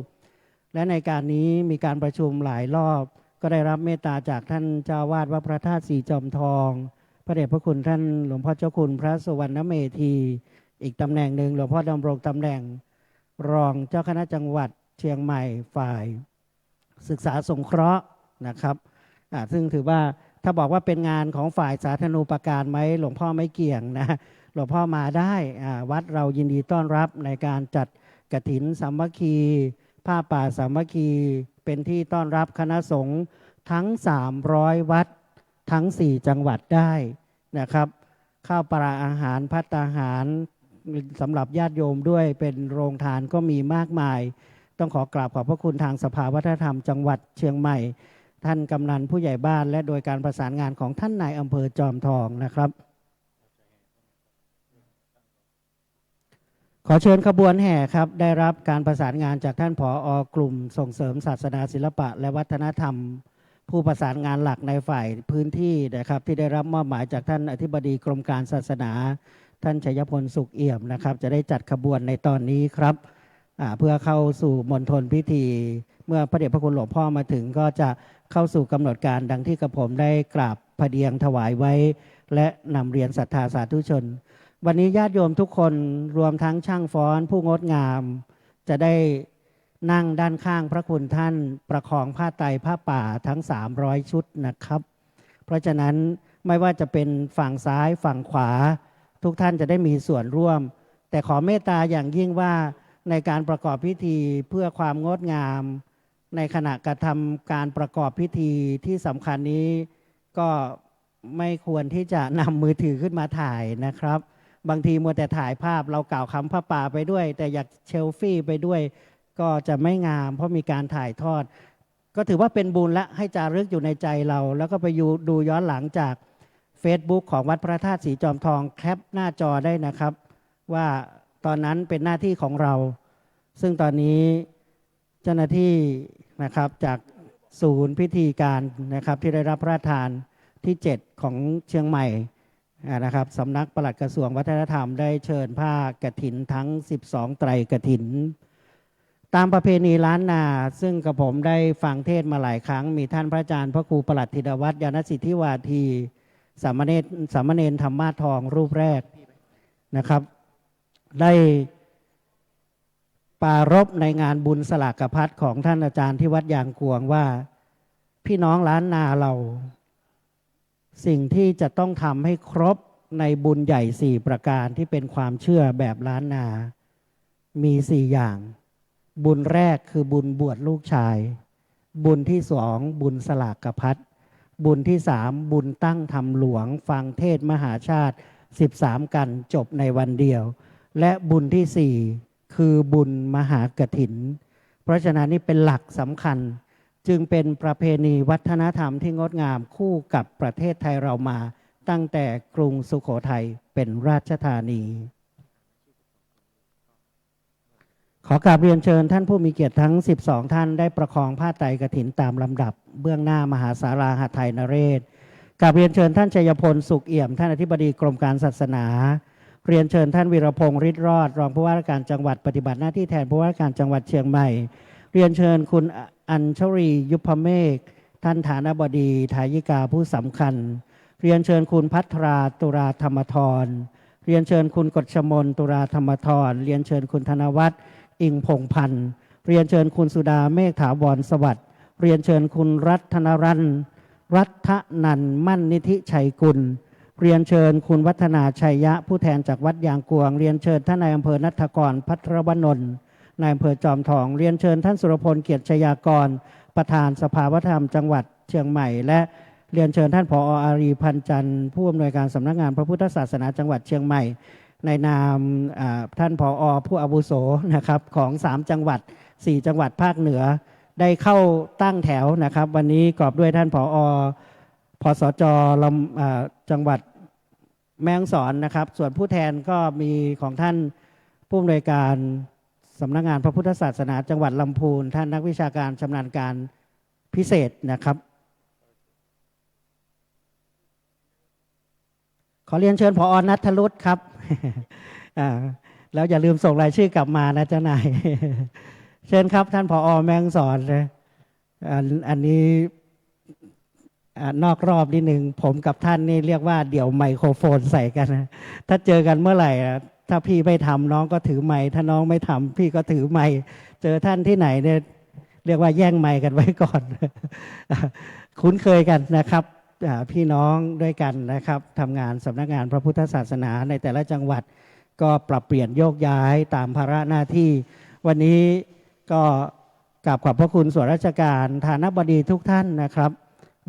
และในการนี้มีการประชุมหลายรอบก็ได้รับเมตตาจากท่านเจ้าวาดวัดพระธาตุสีจอมทองพระเดชพระคุณท่านหลวงพ่อเจ้าคุณพระสุวรรณเมธีอีกตำแหน่งหนึ่งหลวงพ่อดำรงตำแหน่งรองเจ้าคณะจังหวัดเชียงใหม่ฝ่ายศึกษาสงเคราะห์นะครับซึ่งถือว่าถ้าบอกว่าเป็นงานของฝ่ายสาธารณูปการไหมหลวงพ่อไม่เกี่ยงนะหลวงพ่อมาได้วัดเรายินดีต้อนรับในการจัดกฐินสามัคคีผ้าป่าสามัคคีเป็นที่ต้อนรับคณะสงฆ์ ทั้ง300วัดทั้ง4จังหวัดได้นะครับข้าวปลาอาหารภัตตาหารสำหรับญาติโยมด้วยเป็นโรงทานก็มีมากมายต้องขอกราบขอบพระคุณทางสภาวัฒนธรรมจังหวัดเชียงใหม่ท่านกำนันผู้ใหญ่บ้านและโดยการประสานงานของท่านนายอำเภอจอมทองนะครับขอเชิญขบวนแห่ครับได้รับการประสานงานจากท่านผอกลุ่มส่งเสริมศาสนาศิลปะและวัฒนธรรมผู้ประสานงานหลักในฝ่ายพื้นที่นะครับที่ได้รับมอบหมายจากท่านอธิบดีกรมการศาสนาท่านชัยพลสุขเอี่ยมนะครับจะได้จัดขบวนในตอนนี้ครับเพื่อเข้าสู่มณฑลพิธีเมื่อพระเดชพระคุณหลวงพ่อมาถึงก็จะเข้าสู่กำหนดการดังที่กระผมได้กราบพระเดียงถวายไว้และนำเรียนศรัทธาสาธุชนวันนี้ญาติโยมทุกคนรวมทั้งช่างฟ้อนผู้งดงามจะได้นั่งด้านข้างพระคุณท่านประคองผ้าไตรผ้าป่าทั้ง300ชุดนะครับเพราะฉะนั้นไม่ว่าจะเป็นฝั่งซ้ายฝั่งขวาทุกท่านจะได้มีส่วนร่วมแต่ขอเมตตาอย่างยิ่งว่าในการประกอบพิธีเพื่อความงดงามในขณะกระทำการประกอบพิธีที่สำคัญนี้ก็ไม่ควรที่จะนำมือถือขึ้นมาถ่ายนะครับบางทีมัวแต่ถ่ายภาพเรากล่าวคำพระป่าไปด้วยแต่อยากเชลฟี่ไปด้วยก็จะไม่งามเพราะมีการถ่ายทอดก็ถือว่าเป็นบุญและให้จารึกอยู่ในใจเราแล้วก็ไปดูย้อนหลังจาก Facebook ของวัดพระธาตุสีจอมทองแคปหน้าจอได้นะครับว่าตอนนั้นเป็นหน้าที่ของเราซึ่งตอนนี้เจ้าหน้าที่นะครับจากศูนย์พิธีการนะครับที่ได้รับพระราชทานที่7ของเชียงใหม่นะครับสำนักปลัดกระทรวงวัฒนธรรมได้เชิญผ้ากฐินทั้ง12ไตรกฐินตามประเพณีล้านนาซึ่งกับผมได้ฟังเทศมาหลายครั้งมีท่านพระอาจารย์พระครูปลัดธิดาวัฒน์ยานสิทธิวาทีสามเณรธรรมาทองรูปแรกนะครับได้ปรารภในงานบุญสลากพัดของท่านอาจารย์ที่วัดยางกวงว่าพี่น้องล้านนาเราสิ่งที่จะต้องทำให้ครบในบุญใหญ่4ประการที่เป็นความเชื่อแบบล้านนามี4อย่างบุญแรกคือบุญบวชลูกชายบุญที่2บุญสลากพัดบุญที่3บุญตั้งธรรมหลวงฟังเทศมหาชาติ13กันจบในวันเดียวและบุญที่4คือบุญมหากฐินเพราะฉะนั้นนี่เป็นหลักสำคัญจึงเป็นประเพณีวัฒนธรรมที่งดงามคู่กับประเทศไทยเรามาตั้งแต่กรุงสุโขทัยเป็นราชธานีขอกราบเรียนเชิญท่านผู้มีเกียรติทั้ง12ท่านได้ประคองผ้าไตรกฐินตามลำดับเบื้องหน้ามหาศาลาหทัยนเรศกราบเรียนเชิญท่านชัยพลสุขเอี่ยมท่านอธิบดีกรมการศาสนาเรียนเชิญท่านวีรพงษ์ฤทธิ์รอดรองผู้ว่าราชการจังหวัดปฏิบัติหน้าที่แทนผู้ว่าราชการจังหวัดเชียงใหม่เรียนเชิญคุณอัญชรียุพเมฆท่านฐานบดีทายิกาผู้สำคัญเรียนเชิญคุณพัทราตุราธรรมธรเรียนเชิญคุณกฤษมนตุราธรรมธรเรียนเชิญคุณธนวัฒน์อิงพงพันธ์เรียนเชิญคุณสุดาเมฆถาวรสวัสดิ์เรียนเชิญคุณรัตนรัตน์รัตนันมั่นนิธิชัยกุลเรียนเชิญคุณวัฒนาชัยยะผู้แทนจากวัดยางกวงเรียนเชิญท่านนายอำเภอณัฐกรพัทรวนนท์นายอำเภอจอมทองเรียนเชิญท่านสุรพลเกียรติชยากรประธานสภาวัฒนธรรมจังหวัดเชียงใหม่และเรียนเชิญท่านผอ.อารีพันจันทร์ผู้อำนวยการสำนักงานพระพุทธศาสนาจังหวัดเชียงใหม่ในนามท่านผอ.ผู้อาวุโสนะครับของ3จังหวัด4จังหวัดภาคเหนือได้เข้าตั้งแถวนะครับวันนี้กอบด้วยท่านผอ.พสจ.จังหวัดแม่ฮ่องสอนนะครับส่วนผู้แทนก็มีของท่านผู้อำนวยการสำนักงานพระพุทธศาสนาจังหวัดลำพูนท่านนักวิชาการชำนาญการพิเศษนะครับขอเรียนเชิญผอ.ณัฐรุตครับ แล้วอย่าลืมส่งรายชื่อกลับมานะเจ้านาย เชิญครับท่านผอ.แม่ฮ่องสอนเลยอันนี้นอกรอบนิดหนึ่งผมกับท่านนี่เรียกว่าเดี๋ยวไมโครโฟนใส่กันนะถ้าเจอกันเมื่อไหร่ถ้าพี่ไม่ทำน้องก็ถือไมค์ถ้าน้องไม่ทำพี่ก็ถือไมค์เจอท่านที่ไหนเนี่ยเรียกว่าแย่งไมค์กันไว้ก่อน คุ้นเคยกันนะครับพี่น้องด้วยกันนะครับทำงานสำนักงานพระพุทธศาสนาในแต่ละจังหวัดก็ปรับเปลี่ยนโยกย้ายตามภาระหน้าที่วันนี้ก็กราบขอบพระคุณส่วนราชการฐานบดีทุกท่านนะครับ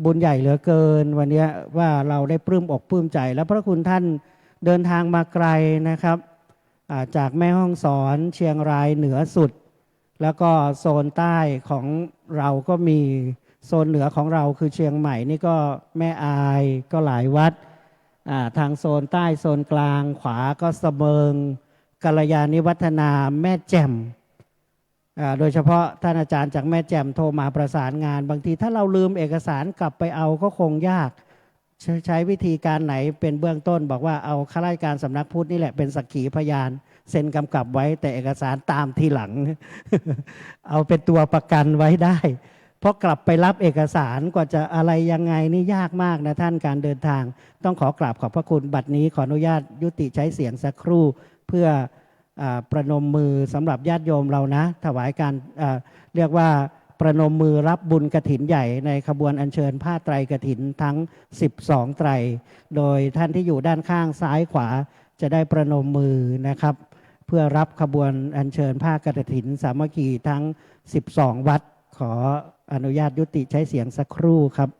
บุญใหญ่เหลือเกินวันนี้ว่าเราได้ปลื้มอกปลื้มใจ และพระคุณท่านเดินทางมาไกลนะครับจากแม่ฮ่องสอนเชียงรายเหนือสุด แล้วก็โซนใต้ของเราก็มีโซนเหนือของเราคือเชียงใหม่นี่ก็แม่อายก็หลายวัดทางโซนใต้โซนกลางขวาก็เสมิงกัลยาณิวัฒนาแม่แจ่มโดยเฉพาะท่านอาจารย์จากแม่แจ่มโทรมาประสานงานบางทีถ้าเราลืมเอกสารกลับไปเอาก็คงยากใช้วิธีการไหนเป็นเบื้องต้นบอกว่าเอาข้าราชการสำนักพุทธนี่แหละเป็นสักขีพยานเซ็นกำกับไว้แต่เอกสารตามทีหลัง เอาเป็นตัวประกันไว้ได้เพราะกลับไปรับเอกสารกว่าจะอะไรยังไงนี่ยากมากนะท่านการเดินทางต้องขอกราบขอบพระคุณบัดนี้ขออนุญาตยุติใช้เสียงสักครู่เพื่อประนมมือสำหรับญาติโยมเรานะถวายการเรียกว่าประนมมือรับบุญกฐินใหญ่ในขบวนอัญเชิญผ้าไตรกฐินทั้ง12ไตรโดยท่านที่อยู่ด้านข้างซ้ายขวาจะได้ประนมมือนะครับเพื่อรับขบวนอัญเชิญผ้ากฐินสามัคคีทั้ง12วัดขออนุญาตยุติใช้เสียงสักครู่ครับ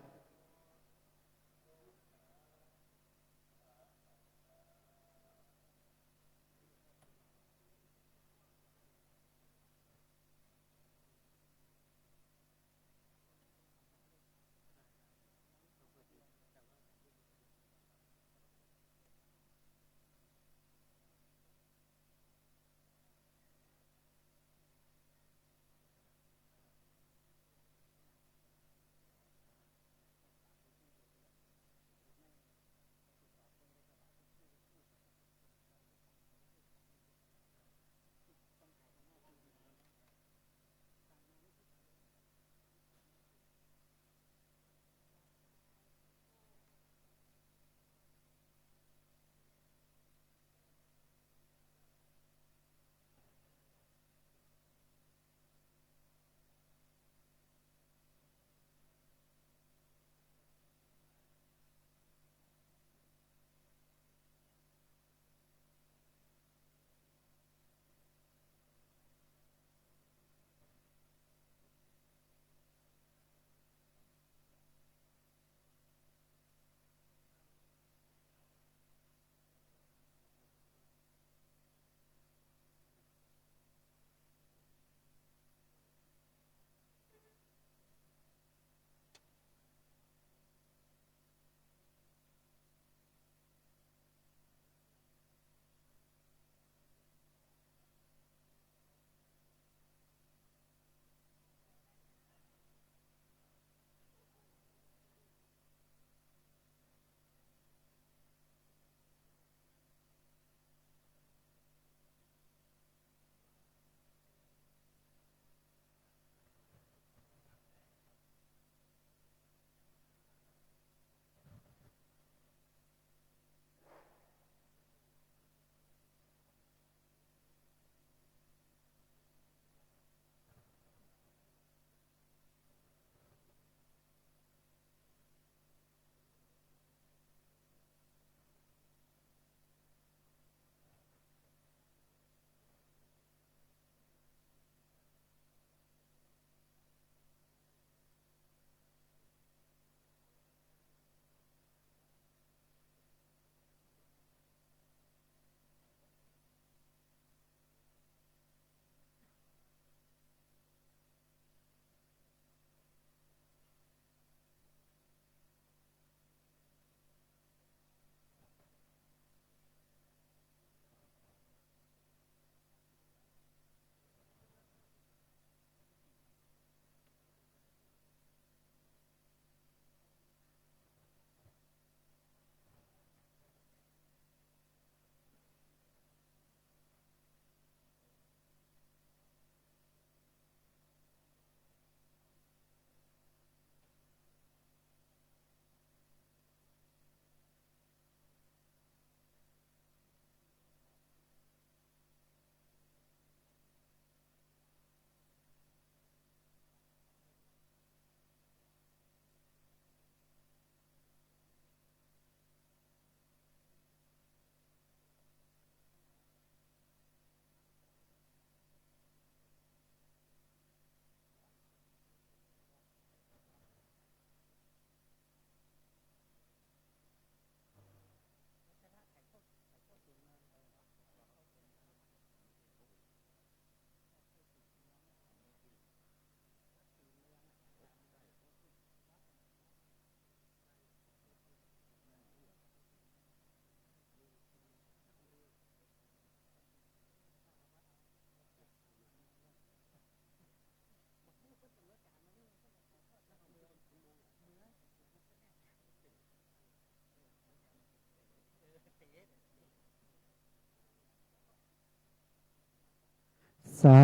สา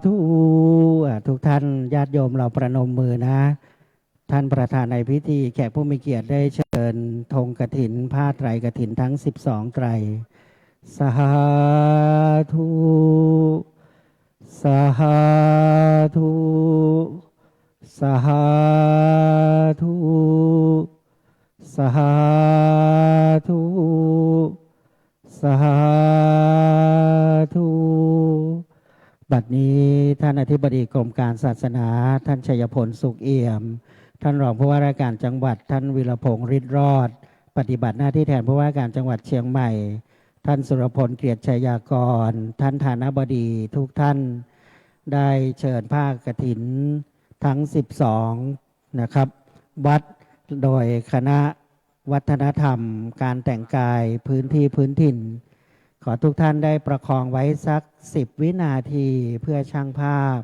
ธุทุกท่านญาติโยมเราประนมมือนะ ท่านประธานในพิธีแขกผู้มีเกียรติได้เชิญธงกฐินผ้าไตรกฐินทั้ง12ไตรสาธุสาธุสาธุสาธุสาธุ บัดนี้ท่านอธิบดีกรมการศาสนาท่านชัยพลสุขเอี่ยมท่านรองผู้ว่าราชการจังหวัดท่านวิรพงษ์ฤทธิ์รอดปฏิบัติหน้าที่แทนผู้ว่าราชการจังหวัดเชียงใหม่ท่านสุรพลเกียรติชัยยากรท่านฐานบดีทุกท่านได้เชิญผ้ากฐินทั้ง12นะครับวัดโดยคณะวัฒนธรรมการแต่งกายพื้นที่พื้นถิ่นขอทุกท่านได้ประคองไว้สัก10 วินาทีเพื่อช่างภาพ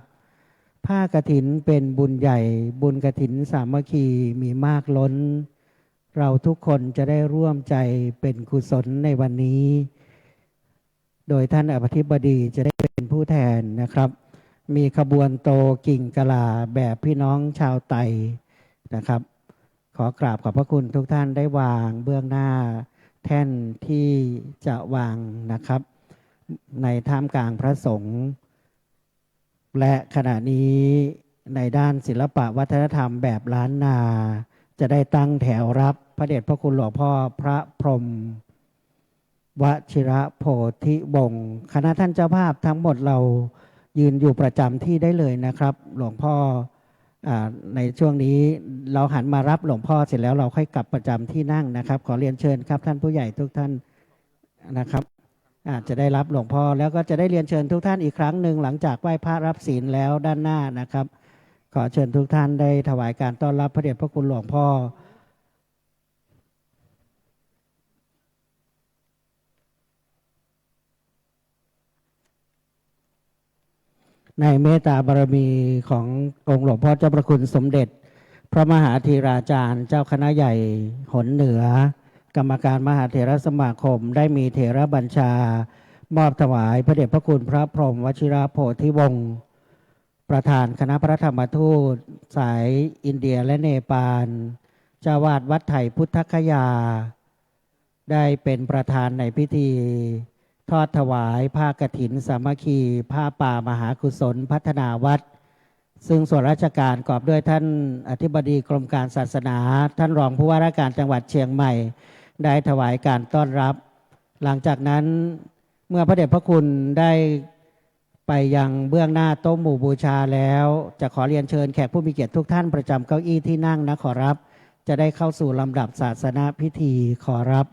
ผ้ากฐินเป็นบุญใหญ่บุญกฐินสามัคคีมีมากล้นเราทุกคนจะได้ร่วมใจเป็นกุศลในวันนี้ โดยท่านอธิบดีจะได้เป็นผู้แทนนะครับมีขบวนโตกิ่งกะลาแบบพี่น้องชาวไตนะครับขอกราบขอบพระคุณทุกท่านได้วางเบื้องหน้าแท่นที่จะวางนะครับในท่ามกลางพระสงฆ์และขณะนี้ในด้านศิลปะวัฒนธรรมแบบล้านนาจะได้ตั้งแถวรับพระเดชพระคุณหลวงพ่อพระพรหมวชิระโพธิวงศ์คณะท่านเจ้าภาพทั้งหมดเรายืนอยู่ประจำที่ได้เลยนะครับหลวงพ่อในช่วงนี้เราหันมารับหลวงพ่อเสร็จแล้วเราค่อยกลับประจำที่นั่งนะครับขอเรียนเชิญครับท่านผู้ใหญ่ทุกท่านนะครับจะได้รับหลวงพ่อแล้วก็จะได้เรียนเชิญทุกท่านอีกครั้งหนึ่งหลังจากไหว้พระรับศีลแล้วด้านหน้านะครับขอเชิญทุกท่านได้ถวายการต้อนรับพระเดชพระคุณหลวงพ่อในเมตตาบารมีขององค์หลวงพ่อเจ้าประคุณสมเด็จพระมหาธีราจารย์เจ้าคณะใหญ่หนเหนือกรรมการมหาเถรสมาคมได้มีเถรบัญชามอบถวายพระเดชพระคุณพระพรหมวชิระโพธิวงศ์ประธานคณะพระธรรมทูตสายอินเดียและเนปาลเจ้าวาดวัดไถ่พุทธคยาได้เป็นประธานในพิธีทอดถวายผ้ากฐินสามัคคีผ้าป่ามหากุศลพัฒนาวัดซึ่งส่วนราชการกอบด้วยท่านอธิบดีกรมการศาสนาท่านรองผู้ว่าราชการจังหวัดเชียงใหม่ได้ถวายการต้อนรับหลังจากนั้นเมื่อพระเดชพระคุณได้ไปยังเบื้องหน้าโต๊ะหมู่บูชาแล้วจะขอเรียนเชิญแขกผู้มีเกียรติทุกท่านประจำเก้าอี้ที่นั่งนะขอรับจะได้เข้าสู่ลำดับศาสนพิธีขอรับ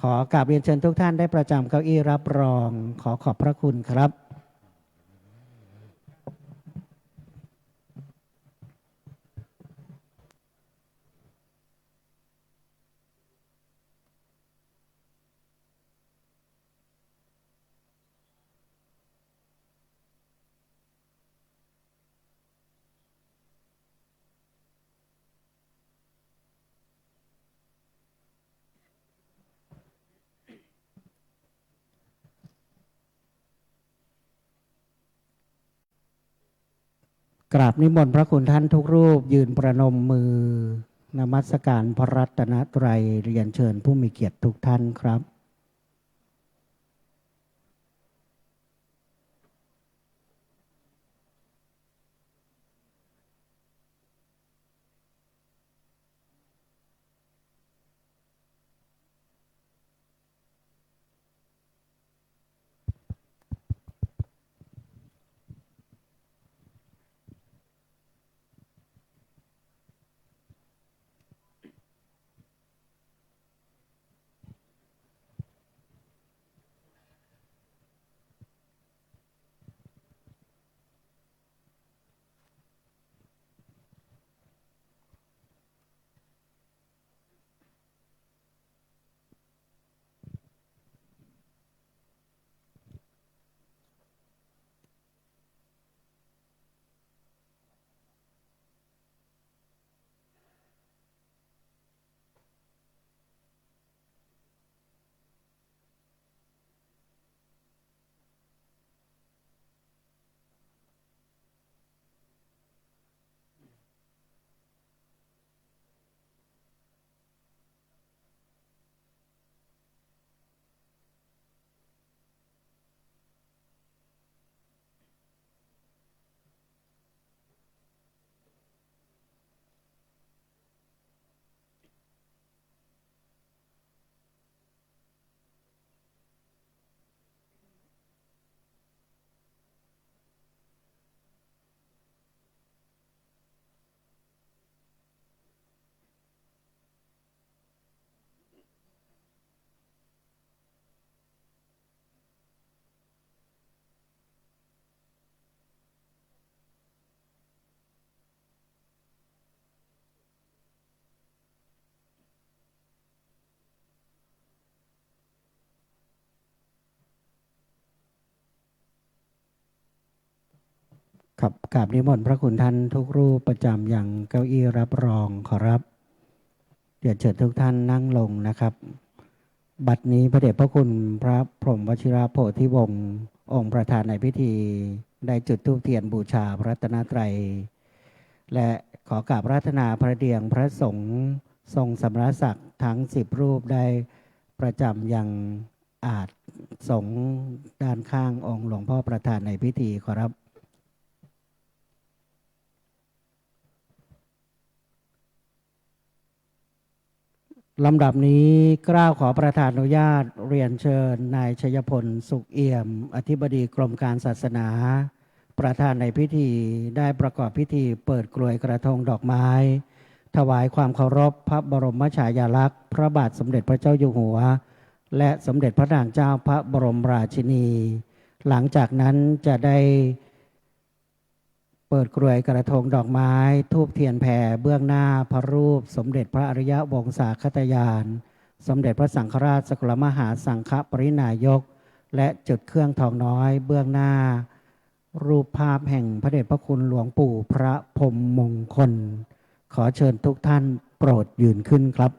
ขอกราบเรียนเชิญทุกท่านได้ประจำเก้าอี้รับรองขอขอบพระคุณครับกราบนิมนต์พระคุณท่านทุกรูปยืนประนมมือนมัสการพระรัตนตรัยเรียนเชิญผู้มีเกียรติทุกท่านครับ ครับกราบนิมนต์พระคุณท่านทุกรูปประจำอย่างเก้าอี้รับรองขอรับเดี๋ยวเชิญทุกท่านนั่งลงนะครับ บัดนี้พระเดชพระคุณพระพรหมวชิรโพธิวงศ์องค์ประธานในพิธีได้จุดธูปเทียนบูชาพระรัตนตรัยและขอกราบอาราธนาพระเดียงพระสงฆ์ทรงสมณศักดิ์ทั้ง10รูปได้ประจำยังอาจสงฆ์ด้านข้างองค์หลวงพ่อประธานในพิธีขอรับ ลำดับนี้กล้าวขอประธานอนุญาตเรียนเชิญนายชัยพลสุขเอี่ยมอธิบดีกรมการศาสนา ประธานในพิธีได้ประกอบพิธีเปิดกลวยกระทงดอกไม้ ถวายความเคารพพระบรมฉายาลักษณ์พระบาทสมเด็จพระเจ้าอยู่หัว และสมเด็จพระนางเจ้าพระบรมราชินี หลังจากนั้นจะได้เปิดกลวยกระทงดอกไม้ทูบเทียนแผ่เบื้องหน้าพระรูปสมเด็จพระอริยวงศาคตยาน สมเด็จพระสังฆราชสกลมหาสังฆปรินายก และจุดเครื่องทองน้อยเบื้องหน้า รูปภาพแห่งพระเดชพระคุณหลวงปู่พระพรหมมงคล ขอเชิญทุกท่านโปรดยืนขึ้นครับ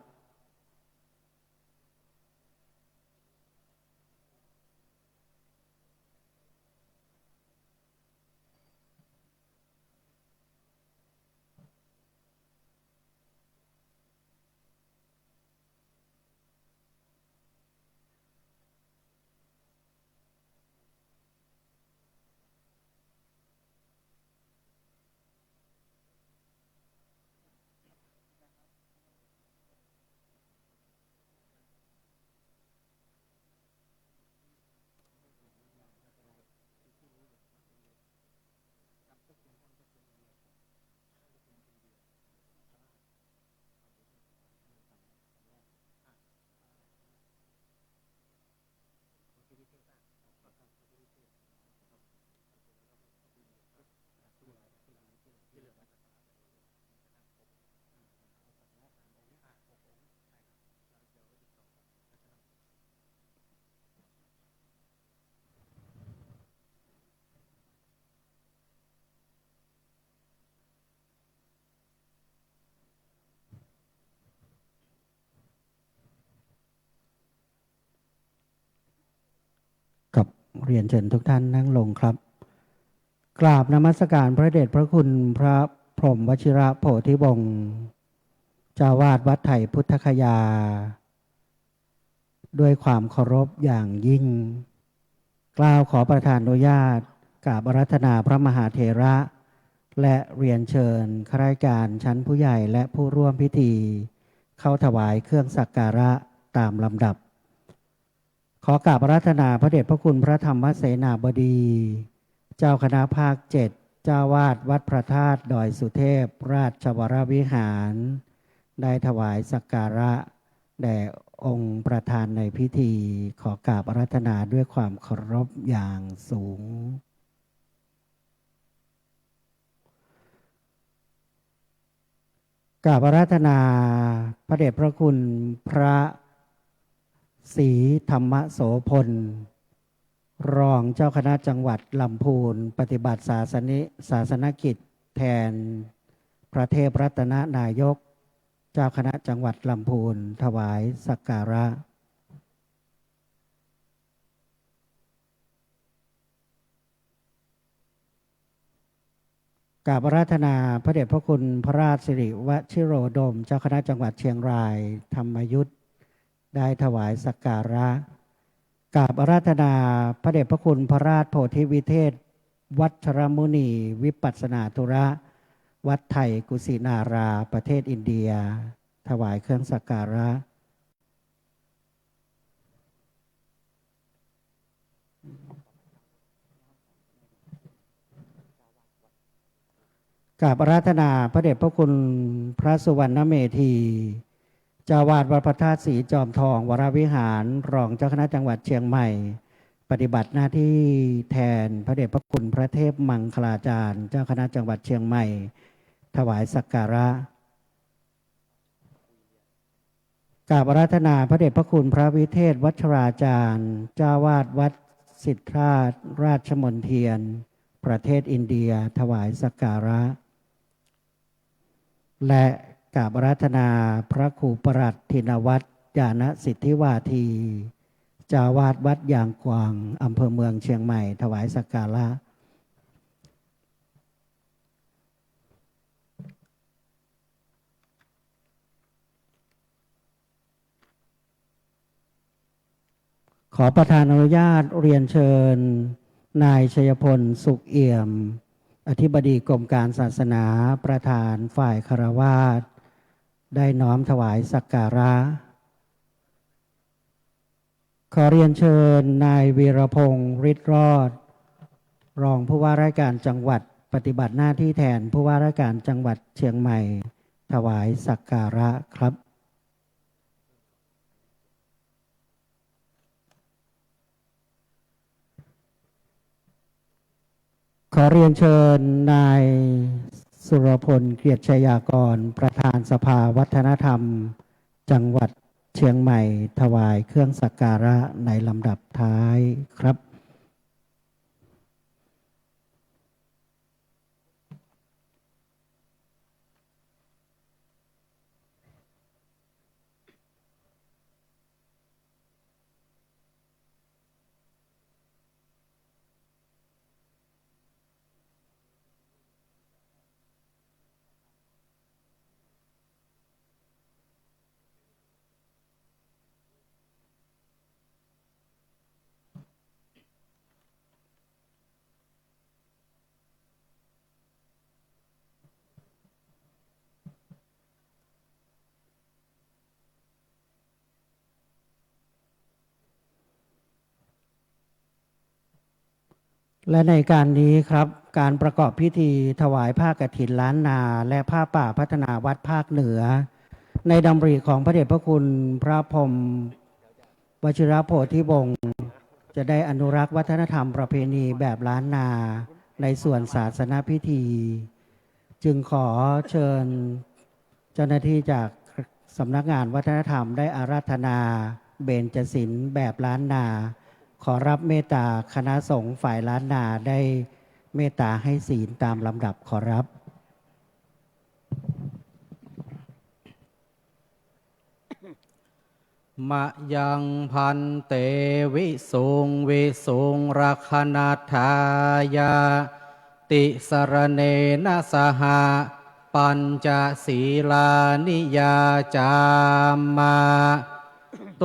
กับเรียนเชิญทุกท่านนั่งลงครับ กราบนมัสการพระเดชพระคุณพระพรหมวชิระโพธิวงศ์เจ้าวาดวัดไถ่พุทธคยา ด้วยความเคารพอย่างยิ่ง กล่าวขอประทานอนุญาตกราบอาราธนาพระมหาเถระ และเรียนเชิญข้าราชการชั้นผู้ใหญ่และผู้ร่วมพิธี เข้าถวายเครื่องสักการะตามลำดับ ขอกราบอาราธนาพระเดชพระคุณพระธรรมเสนาบดี เจ้าคณะภาค7เจ้าวาดวัดพระธาตุดอยสุเทพราชวรวิหาร ได้ถวายสักการะแด่องค์ประธานในพิธี ขอกราบอาราธนาด้วยความเคารพอย่างสูง กราบอาราธนาพระเดชพระคุณพระศรีธรรมโสพล รองเจ้าคณะจังหวัดลำพูนปฏิบัติศาสนกิจแทนพระเทพรัตนนายก เจ้าคณะจังหวัดลำพูนถวายสักการะกราบอาราธนาพระเดชพระคุณพระราชสิริวชิโรดมเจ้าคณะจังหวัดเชียงรายธรรมยุทธได้ถวายสักการะกราบอาราธนาพระเดชพระคุณพระราชโพธิวิเทศวัชรมุนีวิปัสสนาธุระวัดไทยกุสินาราประเทศอินเดียถวายเครื่องสักการะกราบอาราธนาพระเดชพระคุณพระสุวรรณเมธีเจ้าวาดวัดพระธาตุศรีจอมทองวรวิหารรองเจ้าคณะจังหวัดเชียงใหม่ปฏิบัติหน้าที่แทนพระเดชพระคุณพระเทพมังคลาจารย์เจ้าคณะจังหวัดเชียงใหม่ถวายสักการะกราบอาราธนาพระเดชพระคุณพระวิเทศวัชราจารย์เจ้าวาดวัดสิทธาราชมนเทียน ประเทศอินเดียถวายสักการะและกราบอาราธนาพระครูประหลัดธินวัตรญาณสิทธิวาทีเจ้าวาดวัดยางกวางอำเภอเมืองเชียงใหม่ถวายสักการะขอประธานอนุญาตเรียนเชิญนายชัยพลสุขเอี่ยมอธิบดีกรมการศาสนาประธานฝ่ายคฤหัสถ์ได้น้อมถวายสักการะขอเรียนเชิญนายวีรพงศ์ฤทธิ์รอดรองผู้ว่าราชการจังหวัดปฏิบัติหน้าที่แทนผู้ว่าราชการจังหวัดเชียงใหม่ถวายสักการะครับขอเรียนเชิญนายสุรพลเกียรติชัยากรประธานสภาวัฒนธรรมจังหวัดเชียงใหม่ถวายเครื่องสักการะในลำดับท้ายครับและในการนี้ครับการประกอบพิธีถวายผ้ากฐินล้านนาและผ้าป่าพัฒนาวัดภาคเหนือในดำริของพระเดชพระคุณพระพรหมวชิรโพธิวงศ์จะได้อนุรักษ์วัฒนธรรมประเพณีแบบล้านนาในส่วนศาสนพิธี จึงขอเชิญเจ้าหน้าที่จากสำนักงานวัฒนธรรมได้อาราธนาเบญจศีลแบบล้านนาขอรับเมตตาคณะสงฆ์ฝ่ายล้านนาได้เมตตาให้ศีลตามลำดับขอรับมะยังพันเตวิสุงวิสุงรัคนาทายาติสรเนนะสหะปัญจศีลานิยาจามมา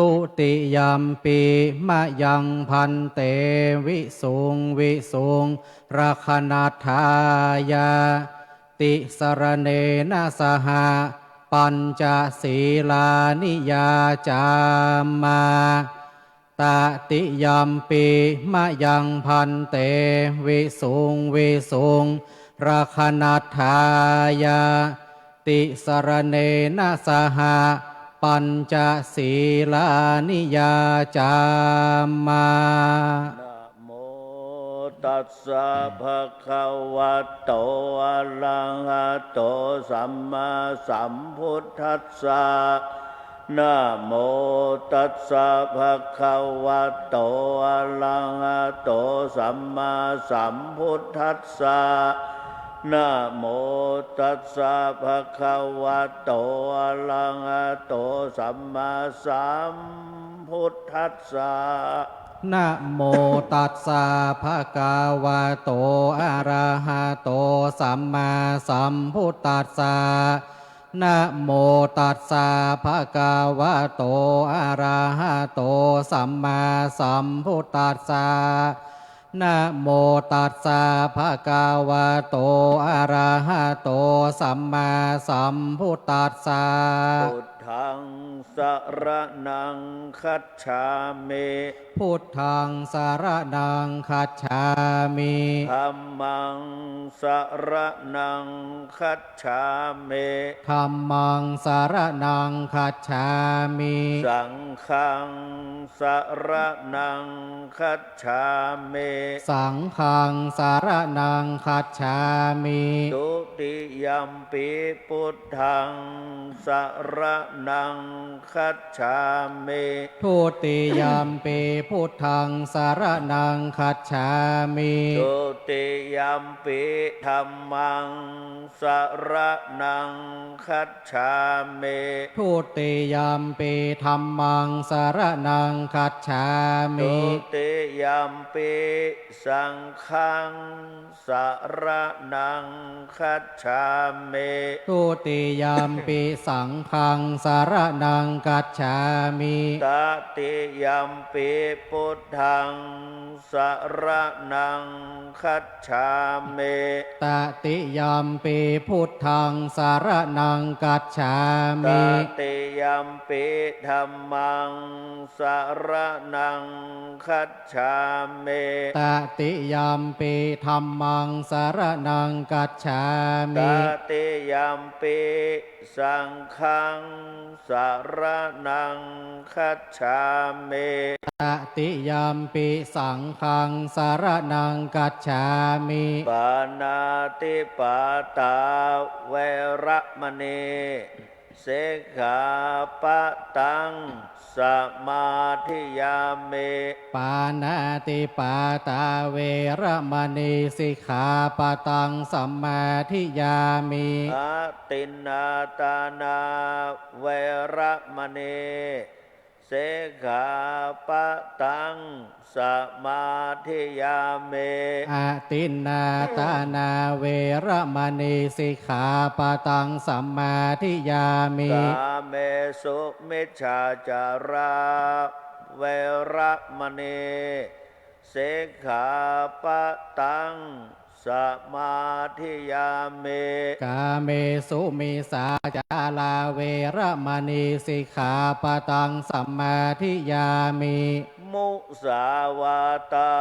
ตุติยัมปีมะยังพันเตวิสุงวิสุงรัคนาทายาติสรเนนะสหะปัญจศีลานิยาจามมาตติยัมปีมะยังพันเตวิสุงวิสุงราคณัฏฐายาติสรเนนะสหะปัญจศีลานิยาจามมานะโมตัสสะภะคะวะโตอะระหะโตสัมมาสัมพุทธัสสะนะโมตัสสะภะคะวะโตอะระหะโตสัมมาสัมพุทธัสสะนะโมตัสสะภะคะวะโตอะระหะโตสัมมาสัมพุทธัสสะนะโมตัสสะภะคะวะโตอะระหะโตสัมมาสัมพุทธัสสะนะโมตัสสะภะคะวะโตอะระหะโตสัมมาสัมพุทธัสสะนะโมตัสสะภะคะวะโตอะระหะโตสัมมาสัมพุทธัสสะพุทธังสรณังคัจฉามิพุทธังสรณังคัจฉามิธัมมังสรณังคัจฉามิธัมมังสรณังคัจฉามิสังฆังสรณังคัจฉามิสังฆังสรณังคัจฉามิตุติยัมปิพุทธังสร นังคัจฉามิ ทุติยามปีพุทธังสารนังคัจฉามิ ทุติยัมปิธัมมังสรนังคัจฉามิ ทุติยามปีธัมมังสารนังคัจฉามิ ทุติยัมปิสังฆังสรนังคัจฉามิ ทุติยามปีสังฆังสารนังคัจฉามิ ตติยัมปิพุทธังสรนังคัจฉามิ ตติยามปีพุทธังสารนังคัจฉา ต มิ ติยัมปิธัมมังสรนังคัจฉามิ ตติยามปีธัมมังสารนังคัจฉา ต มิ ติยัมปิสังฆังสรนังคัจฉามิ ตติยามปีสังฆังสารนังคัจฉามิ ปานาติปาตาเวระมณีสิกขาปะตังสมาธิยามิ ปานาติปาตาเวระมณีสิกขาปะตังสัมมาทิยามิ อาตินนาตานาเวระมณีสิกขาปะตังสมาธิยามิ อาตินนาตานาเวระมณีสิกขาปะตังสัมมาทิยามิ กาเมสุมิจฉาจาราเวระมณีสิกขาปะตังสมาธิยามิ กาเมสุมิสาจาลาเวระมณีสิกขาปะตังสัมมาทิยามิ มุสาวาตา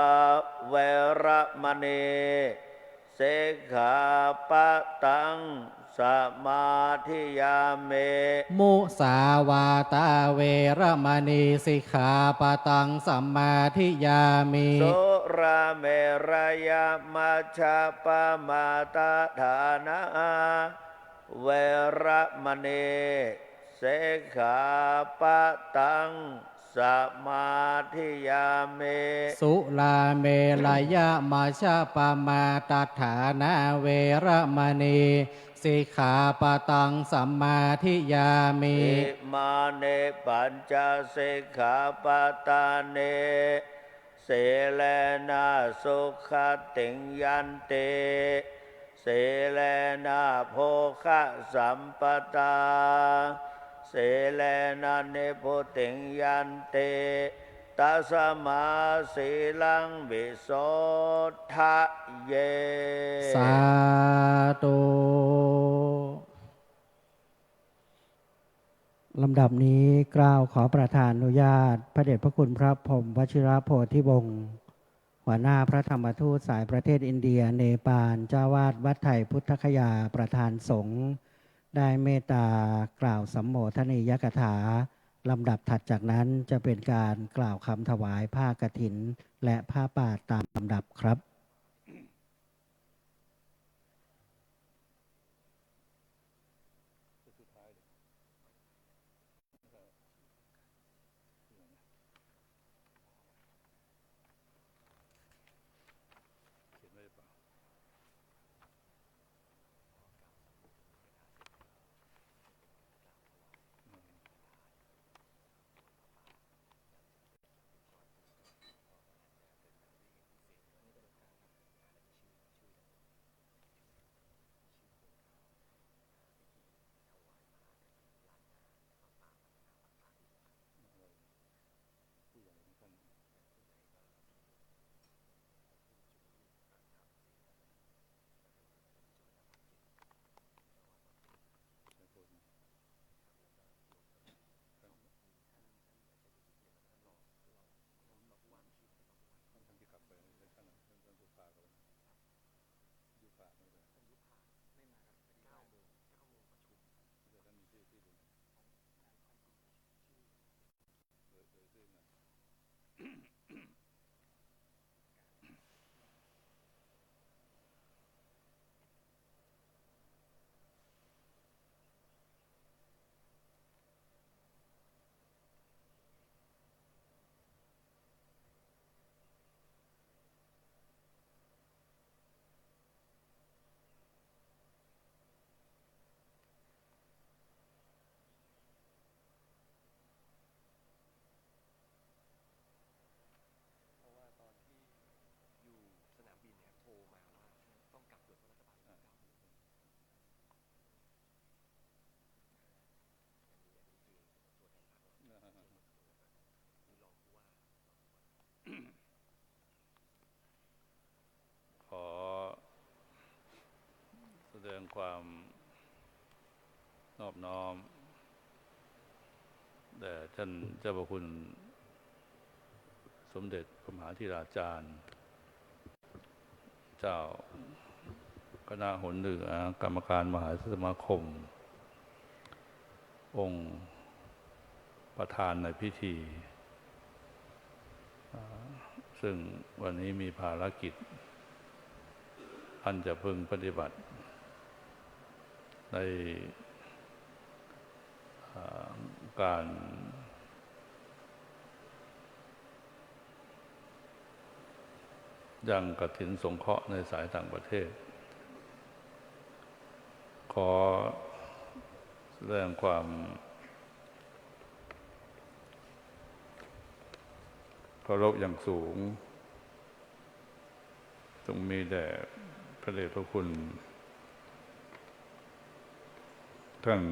เวระมณีสิกขาปะตังสมาธิยามิ มุสาวาตาเวระมณีสิกขาปะตังสัมมาทิยามิ สุราเมรยมัชฌะปมาตฐานาเวระมณีสิกขาปะตังสมาธิยามิ สุลาเมลยะมาชาปมาตฐานาเวระมณีสิกขาปะตังสัมมาทิยามิ อิมาเนปัญจสิกขาปตาเนเสเลนะสุขติงยันเตเสเลนะโภคะสัมปตาเสเลนะเนโพติงยันเตตัสมาสีลังวิโสทะเย สาธุ ลำดับนี้กล่าวขอประทานอนุญาต พระเดชพระคุณพระพรหมวชิรโพธิวงศ์หัวหน้าพระธรรมทูตสายประเทศอินเดียเนปาลเจ้าวาดวัดไทยพุทธคยาประธานสงฆ์ได้เมตตากล่าวสัมโมทนียกถาลำดับถัดจากนั้นจะเป็นการกล่าวคำถวายผ้ากฐินและผ้าป่าตามลำดับครับ ความนอบน้อมแด่ท่านเจ้าพระคุณสมเด็จพระมหาธิราจารย์เจ้าคณะหนเหนือกรรมการมหาสมาคมองค์ประธานในพิธีซึ่งวันนี้มีภารกิจอันจะพึงปฏิบัติในการยังกฐินสงเคราะห์ในสายต่างประเทศขอแสดงความเคารพอย่างสูงจงมีแด่พระเดชพระคุณท่าน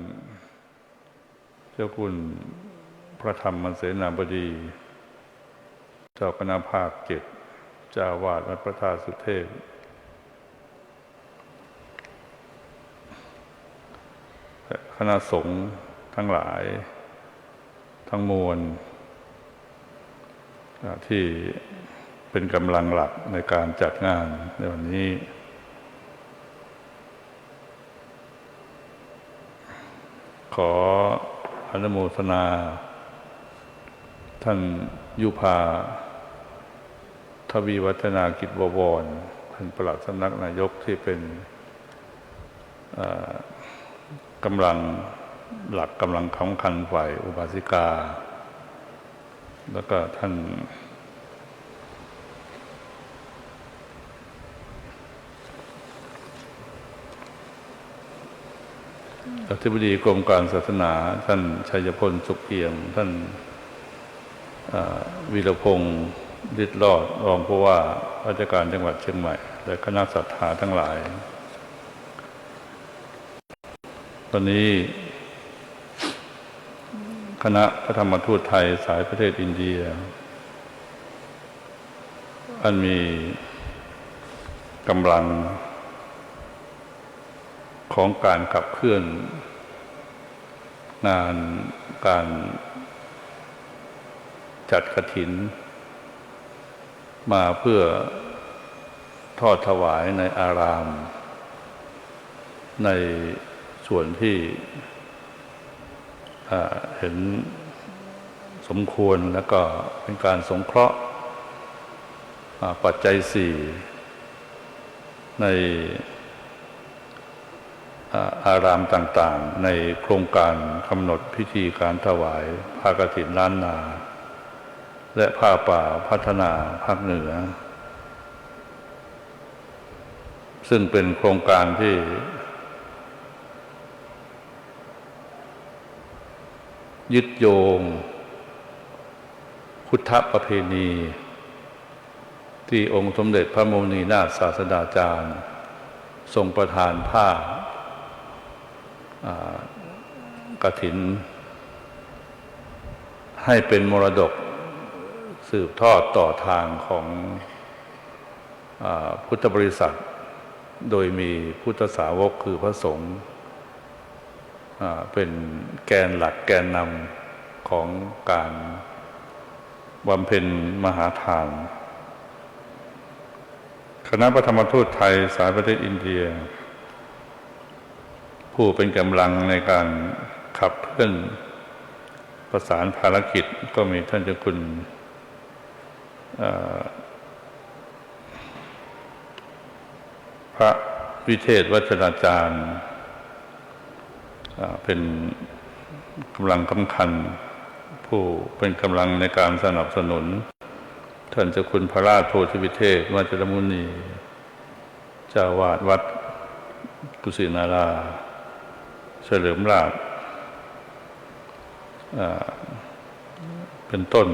เจ้าคุณพระธรรมเสนาบดีเจ้าคณะภาค7เจ้าวาดวัดพระธาตุสุเทพและคณะสงฆ์ทั้งหลายทั้งมวลที่เป็นกำลังหลักในการจัดงานในวันนี้ขออนุโมทนาท่านยุพาทวีวัฒนากิจบวรท่านปลัดสำนักนายกที่เป็นกำลังหลักกำลังสำคัญฝ่ายอุบาสิกาแล้วก็ท่านอธิบดีกรมการศาสนาท่านชัยพลสุขเอี่ยมท่านวีรพงษ์ฤทธิ์รอดรองผู้ว่าราชการจังหวัดเชียงใหม่และคณะศรัทธาทั้งหลายตอนนี้คณะพระธรรมทูตไทยสายประเทศอินเดียอันมีกำลังของการขับเคลื่อนงานการจัดกฐินมาเพื่อทอดถวายในอารามในส่วนที่เห็นสมควรแล้วก็เป็นการสงเคราะห์ปัจจัย4ในอารามต่างๆในโครงการกำหนดพิธีการถวายผ้ากฐินล้านนาและผ้าป่าพัฒนาภาคเหนือซึ่งเป็นโครงการที่ยึดโยงพุทธประเพณีที่องค์สมเด็จพระโมคคัลลีนาถศาสดาจารย์ทรงประทานผ้ากฐินให้เป็นมรดกสืบทอดต่อทางของพุทธบริษัทโดยมีพุทธสาวกคือพระสงฆ์เป็นแกนหลักแกนนำของการบำเพ็ญมหาทานคณะพระธรรมทูตไทยสายประเทศอินเดียผู้เป็นกำลังในการขับเคลื่อนประสานภารกิจก็มีท่านเจ้าคุณพระวิเทศวัชราจารย์เป็นกำลังสำคัญผู้เป็นกำลังในการสนับสนุนท่านเจ้าคุณพระราชโพธิวิเทศวัชรมุนีเจ้าวาดวัดกุสินาราเฉลิมราชเป็นต้น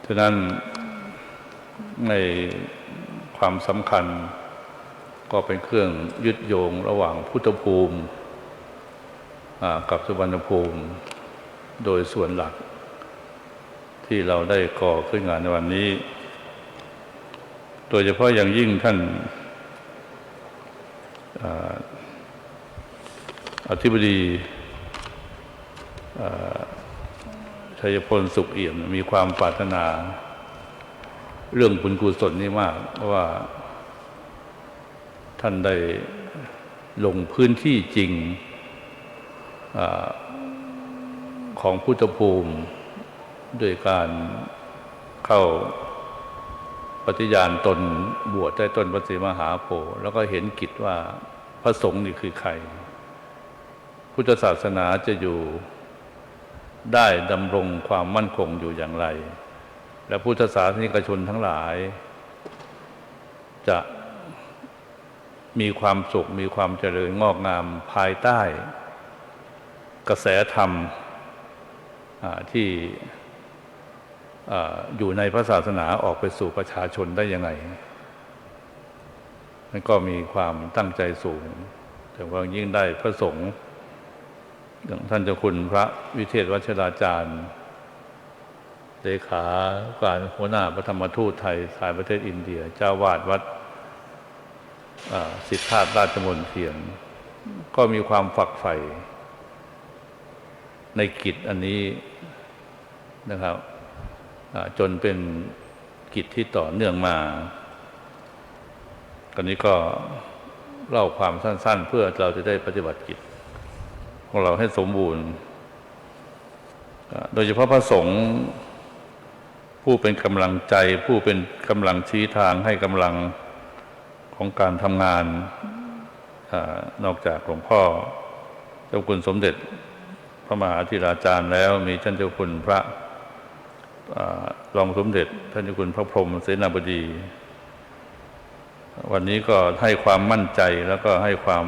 ฉะนั้นในความสำคัญก็เป็นเครื่องยึดโยงระหว่างพุทธภูมิกับสุวรรณภูมิโดยส่วนหลักที่เราได้ก่อขึ้นงานในวันนี้โดยเฉพาะอย่างยิ่งท่าน อ่าอธิบดีชัยพลสุขเอี่ยมมีความปรารถนาเรื่องบุญกุศลนี่มากเพราะว่าท่านได้ลงพื้นที่จริงของพุทธภูมิโดยการเข้าปฏิญาณตนบวชใต้ต้นพระศรีมหาโพธิ์แล้วก็เห็นกิจว่าพระสงฆ์นี่คือใครพุทธศาสนาจะอยู่ได้ดำรงความมั่นคงอยู่อย่างไรและพุทธศาสนิกชนทั้งหลายจะมีความสุขมีความเจริญงอกงามภายใต้กระแสธรรมที่อยู่ในพระศาสนาออกไปสู่ประชาชนได้ยังไงมันก็มีความตั้งใจสูงแต่ว่ายิ่งได้พระสงฆ์อย่างท่านเจ้าคุณพระวิเทศวัชราจารย์เลขาการหัวหน้าพระธรรมทูตไทยสายประเทศอินเดียเจ้าวาดวัดสิทธาราชมนเทียนก็มีความฝักใฝ่ในกิจอันนี้นะครับจนเป็นกิจที่ต่อเนื่องมากันนี้ก็เล่าความสั้นๆเพื่อเราจะได้ปฏิบัติกิจของเราให้สมบูรณ์โดยเฉพาะพระสงฆ์ผู้เป็นกำลังใจผู้เป็นกำลังชี้ทางให้กำลังของการทำงานนอกจากหลวงพ่อเจ้าคุณสมเด็จพระมหาธีราจารย์แล้วมีท่านเจ้าคุณพระรองสมเด็จท่านเจ้าคุณพระพรหมเสนาบดีวันนี้ก็ให้ความมั่นใจแล้วก็ให้ความ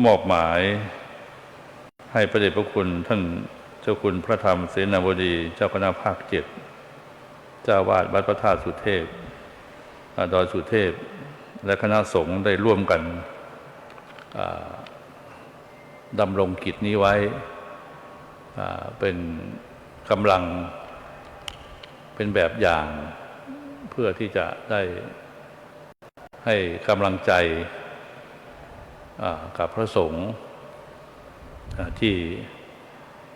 มอบหมายให้พระเดชพระคุณท่านเจ้าคุณพระธรรมเสนาบดีเจ้าคณะภาค7เจ้าวาดวัดพระธาตุสุเทพดอยสุเทพและคณะสงฆ์ได้ร่วมกันดำรงกิจนี้ไว้เป็นกำลังเป็นแบบอย่างเพื่อที่จะได้ให้กำลังใจกับพระสงฆ์ที่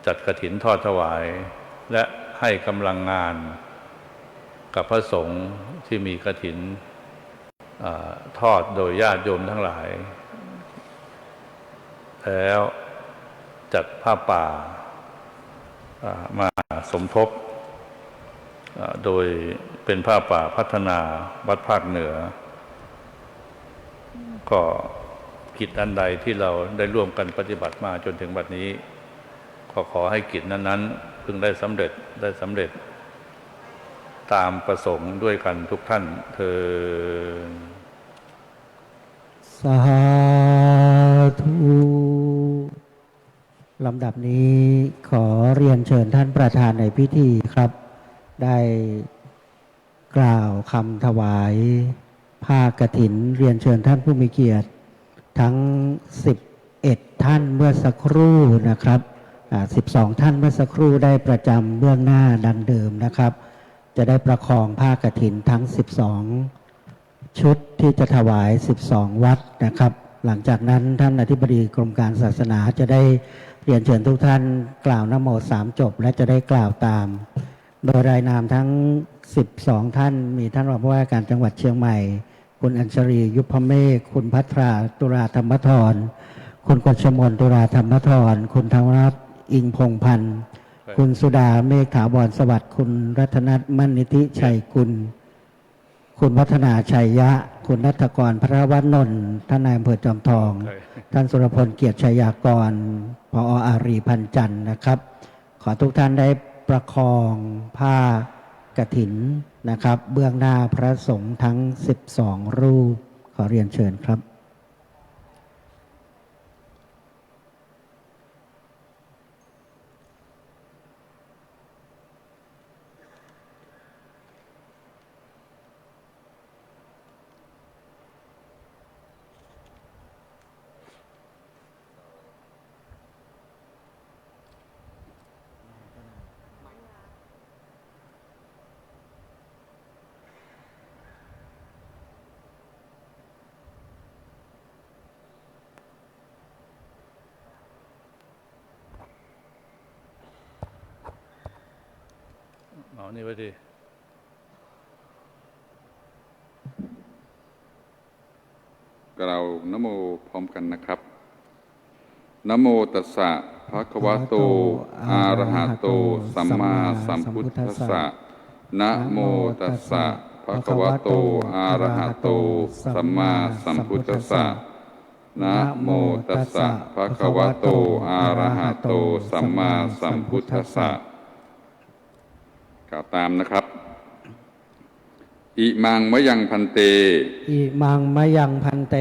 จัดกฐินทอดถวายและให้กำลังงานกับพระสงฆ์ที่มีกฐินทอดโดยญาติโยมทั้งหลายแล้วจัดผ้าป่ามาสมทบโดยเป็นผ้าป่าพัฒนาวัดภาคเหนือก็กิจอันใดที่เราได้ร่วมกันปฏิบัติมาจนถึงบัดนี้ก็ขอให้กิจนั้นๆพึงได้สำเร็จตามประสงค์ด้วยกันทุกท่านเทอญสาธุลำดับนี้ขอเรียนเชิญท่านประธานในพิธีครับได้กล่าวคำถวายผ้ากฐินเรียนเชิญท่านผู้มีเกียรติทั้ง11ท่านเมื่อสักครู่นะครับ12ท่านเมื่อสักครู่ได้ประจำเบื้องหน้าดังเดิมนะครับจะได้ประคองผ้ากฐินทั้ง12ชุดที่จะถวาย12วัดนะครับหลังจากนั้นท่านอธิบดีกรมการศาสนาจะได้เรียนเชิญทุกท่านกล่าวนะโม3จบและจะได้กล่าวตามโดยรายนามทั้ง12ท่านมีท่านรองผู้ว่าการจังหวัดเชียงใหม่คุณอัญชลียุพเมฆคุณภัทราตุลาธรรมธรคุณกฤษมนตุลาธรรมธรคุณธรรมรัตน์อิงพงพันธ์คุณสุดาเมฆถาวรสวัสดิ์คุณรัตนัทมั่นนิธิชัยกุลคุณวัฒนาชัยยะคุณนัทกรพระวัฒนนท์ท่านนายอำเภอจอมทองท่านสุรพลเกียรติชัยยากรผอ.อารีพันจันทร์นะครับขอทุกท่านได้ประคองผ้ากฐินนะครับเบื้องหน้าพระสงฆ์ทั้ง12รูปขอเรียนเชิญครับ เอานี่ไว้ดิ เรานะโมพร้อมกันนะครับนะโมตัสสะภะคะวะโตอะระหะโตสัมมาสัมพุทธัสสะนะโมตัสสะภะคะวะโตอะระหะโตสัมมาสัมพุทธัสสะนะโมตัสสะภะคะวะโตอะระหะโตสัมมาสัมพุทธัสสะกล่าวตามนะครับอิมังมะยังพันเตอิมังมะยังพันเต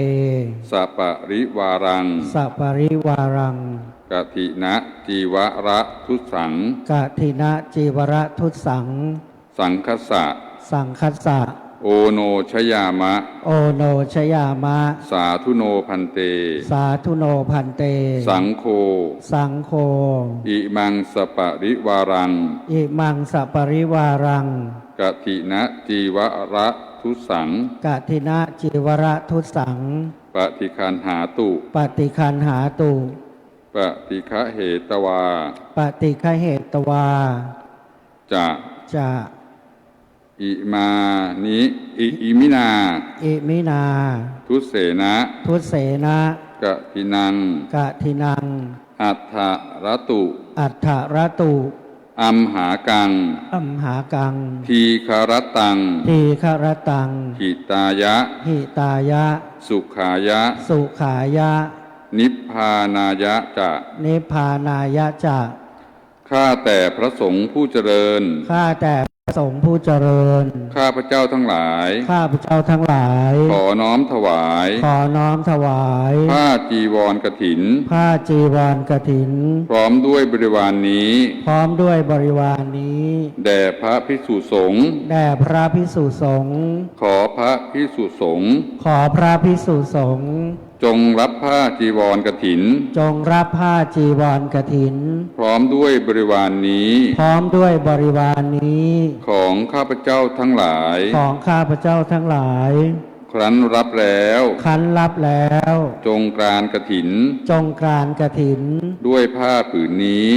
สัปะริวารังสัปริวารังกถินะจีวระทุสังกถินะจีวระทุสังสังคัสสะสังคัสสะโอโนชยามะโอโนชยามะสาธุโนพันเตสาธุโนพันเตสังโฆสังโฆอิมังสปะริวารังอิมังสปริวารังกถินะจีวระทุสังกถินะจีวระทุสังปฏิคันหาตุปฏิคันหาตุปฏิฆะเหตวาปฏิฆะเหตวาจะอิมานิอิมินาทุเสนะกะทินังอัฏฐรตุอัมหากังทีคารตังหิตายะสุขายะนิพพานายะจะข้าแต่พระสงฆ์ผู้เจริญพระสงฆ์ผู้เจริญข้าพระเจ้าทั้งหลายขอน้อมถวายผ้าจีวรกฐินพร้อมด้วยบริวารนี้แด่พระภิกษุสงฆ์ขอพระภิกษุสงฆ์จงรับผ้าจีวรกฐินพร้อมด้วยบริวารนี้ของข้าพเจ้าทั้งหลายครั้นรับแล้วจงกรานกฐินด้วยผ้าผืนนี้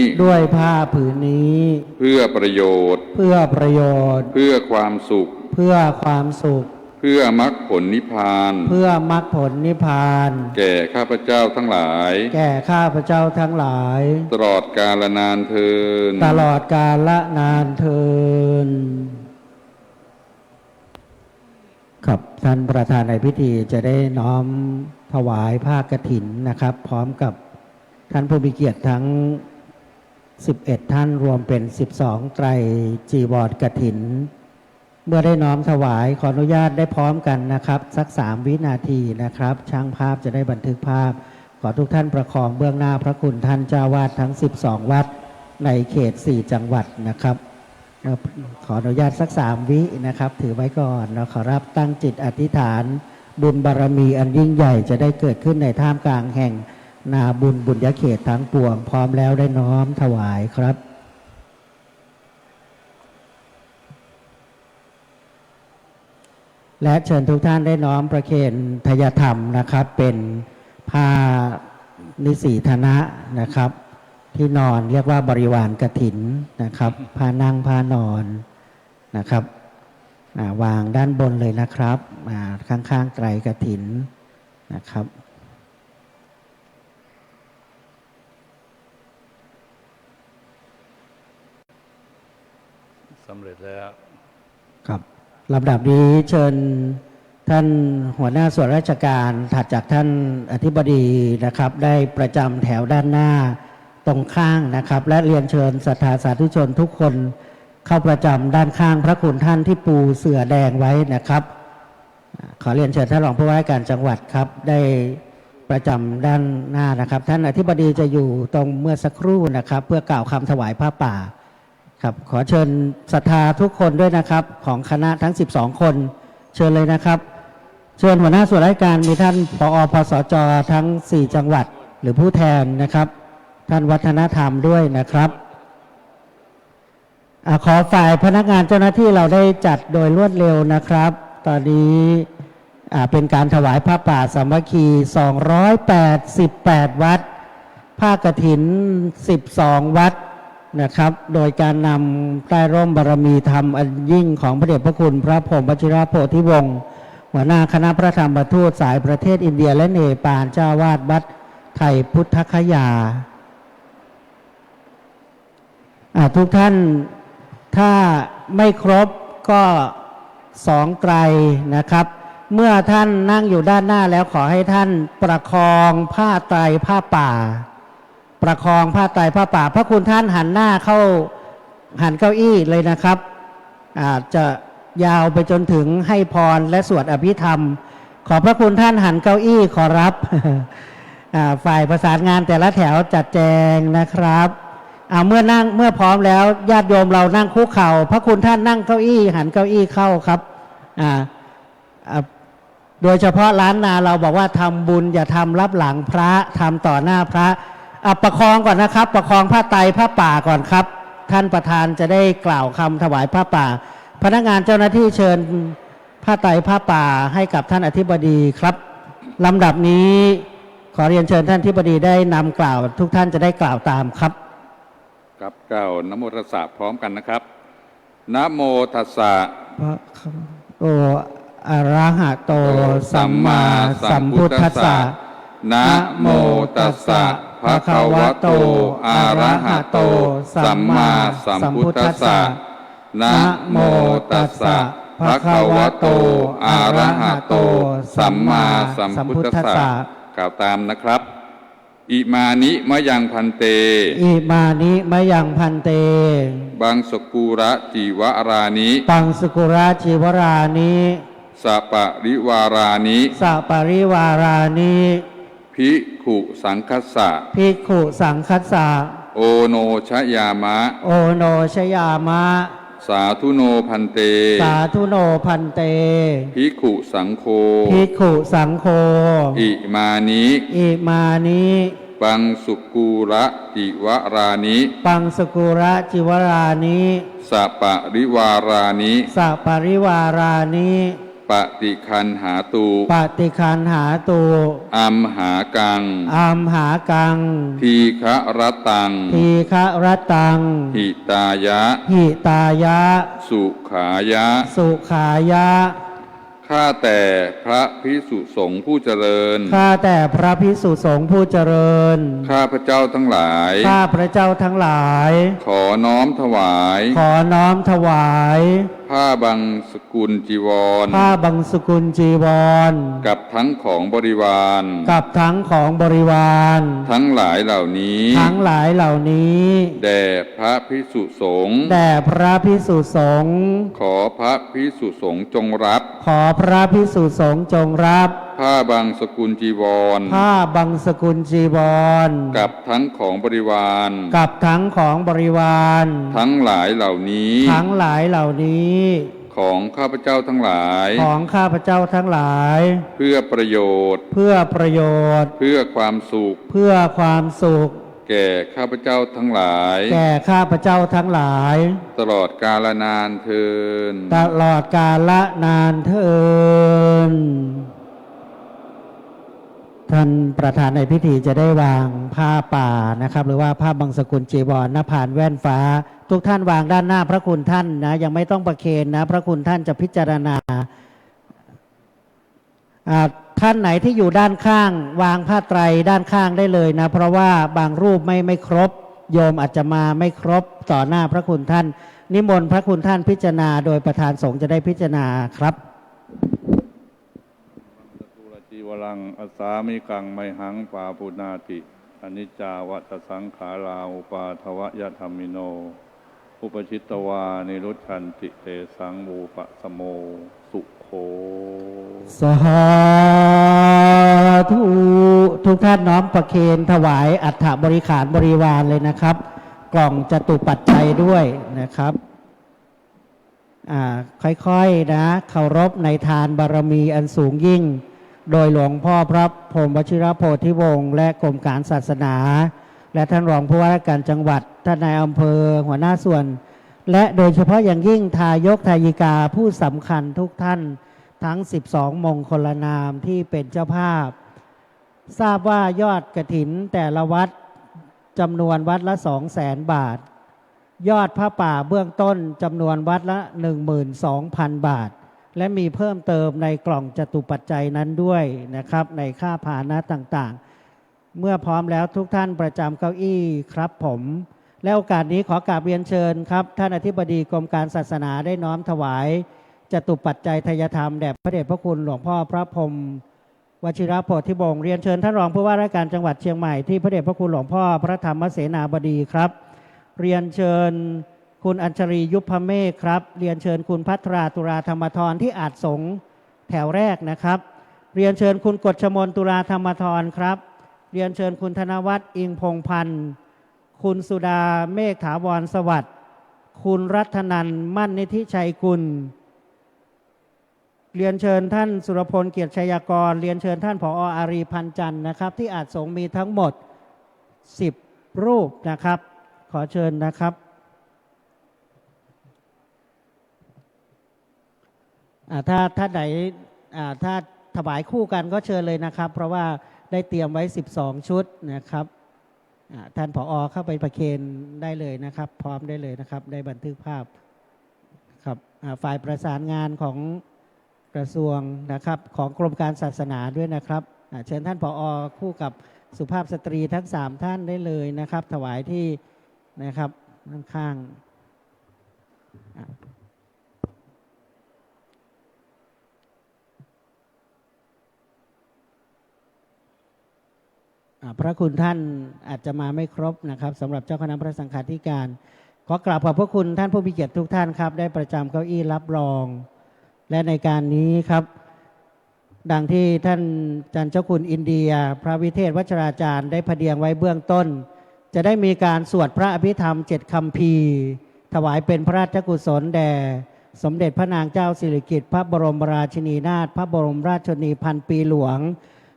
เพื่อประโยชน์เพื่อความสุขเพื่อมรรคผลนิพพานแก่ข้าพเจ้าทั้งหลายตลอดกาลนานเทินครับท่านประธานในพิธีจะได้น้อมถวายผ้ากฐินนะครับพร้อมกับท่านผู้มีเกียรติทั้ง11ท่านรวมเป็น12ไตรจีวรกฐินเมื่อได้น้อมถวายขออนุญาตได้พร้อมกันนะครับสัก3วินาทีนะครับช่างภาพจะได้บันทึกภาพขอทุกท่านประคองเบื้องหน้าพระคุณท่านเจ้าวาดทั้ง12วัดในเขต4จังหวัดนะครับขออนุญาตสัก3วินะครับถือไว้ก่อนนะขอรับตั้งจิตอธิษฐานบุญบารมีอันยิ่งใหญ่จะได้เกิดขึ้นในท่ามกลางแห่งนาบุญบุญญเขตทั้งปวงพร้อมแล้วได้น้อมถวายครับและเชิญทุกท่านได้น้อมประเคนทยธรรมนะครับเป็นผ้านิสีธนะนะครับที่นอนเรียกว่าบริวารกฐินนะครับผ้านั่งผ้านอนนะครับวางด้านบนเลยนะครับข้างๆไตรกฐินนะครับสำเร็จแล้วครับลำดับนี้เชิญท่านหัวหน้าส่วนราชการถัดจากท่านอธิบดีนะครับได้ประจำแถวด้านหน้าตรงข้างนะครับและเรียนเชิญศรัทธาสาธุชนทุกคนเข้าประจำด้านข้างพระคุณท่านที่ปูเสื่อแดงไว้นะครับขอเรียนเชิญท่านรองผู้ว่าการจังหวัดครับได้ประจำด้านหน้านะครับท่านอธิบดีจะอยู่ตรงเมื่อสักครู่นะครับเพื่อกล่าวคำถวายผ้าป่าครับขอเชิญศรัทธาทุกคนด้วยนะครับของคณะทั้ง12คนเชิญเลยนะครับเชิญหัวหน้าส่วนราชการมีท่านผอ.พสจ.ทั้ง4จังหวัดหรือผู้แทนนะครับท่านวัฒนธรรมด้วยนะครับขอฝ่ายพนักงานเจ้าหน้าที่เราได้จัดโดยรวดเร็วนะครับตอนนี้เป็นการถวายผ้าป่าสามัคคี288วัดผ้ากฐิน12วัด นะครับโดยการนำใต้ร่มบารมีธรรมอันยิ่งของพระเดชพระคุณพระพรหมวชิรโพธิวงศ์หัวหน้าคณะพระธรรมทูตสายประเทศอินเดียและเนปาลเจ้าวาดวัดไทยพุทธคยาทุกท่านถ้าไม่ครบก็สองไตรนะครับเมื่อท่านนั่งอยู่ด้านหน้าแล้วขอให้ท่านประคองผ้าไตรผ้าป่าประคองผ้าไตรผ้าป่าพระคุณท่านหันหน้าเข้าหันเก้าอี้เลยนะครับจะยาวไปจนถึงให้พรและสวดอภิธรรมขอพระคุณท่านหันเก้าอี้ขอรับ ฝ่ายประสานงานแต่ละแถวจัดแจงนะครับเมื่อพร้อมแล้วญาติโยมเรานั่งคุกเข่าพระคุณท่านนั่งเก้าอี้หันเก้าอี้เข้าครับโดยเฉพาะล้านนาเราบอกว่าทำบุญอย่าทำรับหลังพระทำต่อหน้าพระประคองก่อนนะครับประคองผ้าไตรผ้าป่าก่อนครับท่านประธานจะได้กล่าวคำถวายผ้าป่าพนักงานเจ้าหน้าที่เชิญผ้าไตรผ้าป่าให้กับท่านอธิบดีครับลำดับนี้ขอเรียนเชิญท่านอธิบดีได้นำกล่าวทุกท่านจะได้กล่าวตามครับครับกล่าวนะโมตัสสะพร้อมกันนะครับนะโมตัสสะโออะระหะโตสัมมาสัมพุทธัสสะนะโมตัสสะภะคะวะโตอะระหะโตสัมมาสัมพุทธัสสะนะโมตัสสะภะคะวะโตอะระหะโตสัมมาสัมพุทธัสสะกล่าวตามนะครับอิมานิมะยังพันเตอิมานิมะยังพันเตบังสกุระจีวรานิบังสกุระจีวรานิสัปริวารานิสัปริวารานิภิกขุสังคัสสะภิกขุสังคัสสะโอโนชยามะโอโนชยามะสาธุโนพันเตสาธุโนพันเตภิกขุสังโฆภิกขุสังโฆอิมานิอิมานิปังสุกูระจิวรานิปังสกุระจิวรานิสัปริวารานิสัปริวารานิปฏิคันหาตุปฏิคันหาตุอัมหากังอัมหากังทีฆะรตังทีฆะรตังหิตายะหิตายะสุขายะสุขายะข้าแต่พระภิกษุสงฆ์ผู้เจริญข้าแต่พระภิกษุสงฆ์ผู้เจริญข้าพระเจ้าทั้งหลายข้าพระเจ้าทั้งหลายขอน้อมถวายขอน้อมถวายผ้าบังสกุลจีวรผ้าบังสกุลจีวรกับทั้งของบริวารกับทั้งของบริวารทั้งหลายเหล่านี้ทั้งหลายเหล่านี้แด่พระภิกษุสงฆ์แด่พระภิกษุสงฆ์ขอพระภิกษุสงฆ์จงรับขอพระภิกษุสงฆ์จงรับผ้าบังสกุลจีวรผ้าบังสกุลจีวรกับทั้งของบริวารกับทั้งของบริวารทั้งหลายเหล่านี้ทั้งหลายเหล่านี้ของข้าพเจ้าทั้งหลายของข้าพเจ้าทั้งหลายเพื่อประโยชน์เพื่อประโยชน์เพื่อความสุขเพื่อความสุขแก่ข้าพเจ้าทั้งหลายแก่ข้าพเจ้าทั้งหลายตลอดกาลนานเทินตลอดกาลนานเทินท่านประธานในพิธีจะได้วางผ้าป่านะครับหรือว่าผ้าบังสกุลจีวรหน้าผานแว่นฟ้าทุกท่านวางด้านหน้าพระคุณท่านนะยังไม่ต้องประเคนนะพระคุณท่านจะพิจารณาท่านไหนที่อยู่ด้านข้างวางผ้าไตรด้านข้างได้เลยนะเพราะว่าบางรูปไม่ครบโยมอาจจะมาไม่ครบต่อหน้าพระคุณท่านนิมนต์พระคุณท่านพิจารณาโดยประธานสงฆ์จะได้พิจารณาครับจีวรังอสามิกังไมหังปาปุนาติอนิจจาวัตสังขาราอุปาทวะยธรรมิโนอุปชิตวานิรุชันติเตสังมูปะสโมสุโขสาธุทุกท่านน้อมประเคนถวายอัฐบริขารบริวารเลยนะครับกล่องจตุปัจจัยด้วยนะครับค่อยๆนะเคารพในทานบารมีอันสูงยิ่งโดยหลวงพ่อพระพรหมวชิรโพธิวงศ์และกรมการศาสนาและท่านรองผู้ว่าราชการจังหวัดท่านนายอำเภอหัวหน้าส่วนและโดยเฉพาะอย่างยิ่งทายกทายิกาผู้สำคัญทุกท่านทั้ง12มงคลนามที่เป็นเจ้าภาพทราบว่ายอดกฐินแต่ละวัดจำนวนวัดละ200,000 บาท ยอดผ้าป่าเบื้องต้นจำนวนวัดละ 12,000 บาท และมีเพิ่มเติมในกล่องจตุปัจจัยนั้นด้วยนะครับในค่าพาหนะต่างๆเมื่อพร้อมแล้วทุกท่านประจำเก้าอี้ครับผมและโอกาสนี้ขอกราบเรียนเชิญครับท่านอธิบดีกรมการศาสนาได้น้อมถวายจตุปัจจัยทายธรรมแด่พระเดชพระคุณหลวงพ่อพระพรหมวชิรโพธิบงศ์เรียนเชิญท่านรองผู้ว่าราชการจังหวัดเชียงใหม่ที่พระเดชพระคุณหลวงพ่อพระธรรมเสนาบดีครับเรียนเชิญคุณอัญชลียุพเมฆครับเรียนเชิญคุณพัทราตุลาธรรมธรที่อาจสงแถวแรกนะครับเรียนเชิญคุณกฎชมนตุลาธรรมธรครับเรียนเชิญคุณธนวัฒน์อิงพงพันธ์คุณสุดาเมฆถาวรสวัสดิ์คุณรัตนันท์มั่นนิธิชัยกุลเรียนเชิญท่านสุรพลเกียรติชัยกรเรียนเชิญท่านผอ.อารีพันธ์จันทร์นะครับที่อาจสงมีทั้งหมด10รูปนะครับขอเชิญนะครับถ้าไหนถ้าถวายคู่กันก็เชิญเลยนะครับเพราะว่าได้เตรียมไว้12ชุดนะครับท่านผอ.เข้าไปประเคนได้เลยนะครับพร้อมได้เลยนะครับได้บันทึกภาพครับฝ่ายประสานงานของกระทรวงนะครับของกรมการศาสนาด้วยนะครับเชิญท่านผอ.คู่กับสุภาพสตรีทั้ง3ท่านได้เลยนะครับถวายที่นะครับข้างพระคุณท่านอาจจะมาไม่ครบนะครับสำหรับเจ้าคณะพระสังฆาธิการขอกราบขอบพระคุณท่านผู้มีเกียรติทุกท่านครับได้ประจำเก้าอี้รับรองและในการนี้ครับดังที่ท่านอาจารย์เจ้าคุณอินเดียพระวิเทศวัชราจารย์ได้พเดียงไว้เบื้องต้นจะได้มีการสวดพระอภิธรรม7 คัมภีร์ถวายเป็นพระราชกุศลแด่สมเด็จพระนางเจ้าสิริกิติ์พระบรมราชินีนาถพระบรมราชชนนีพันปีหลวง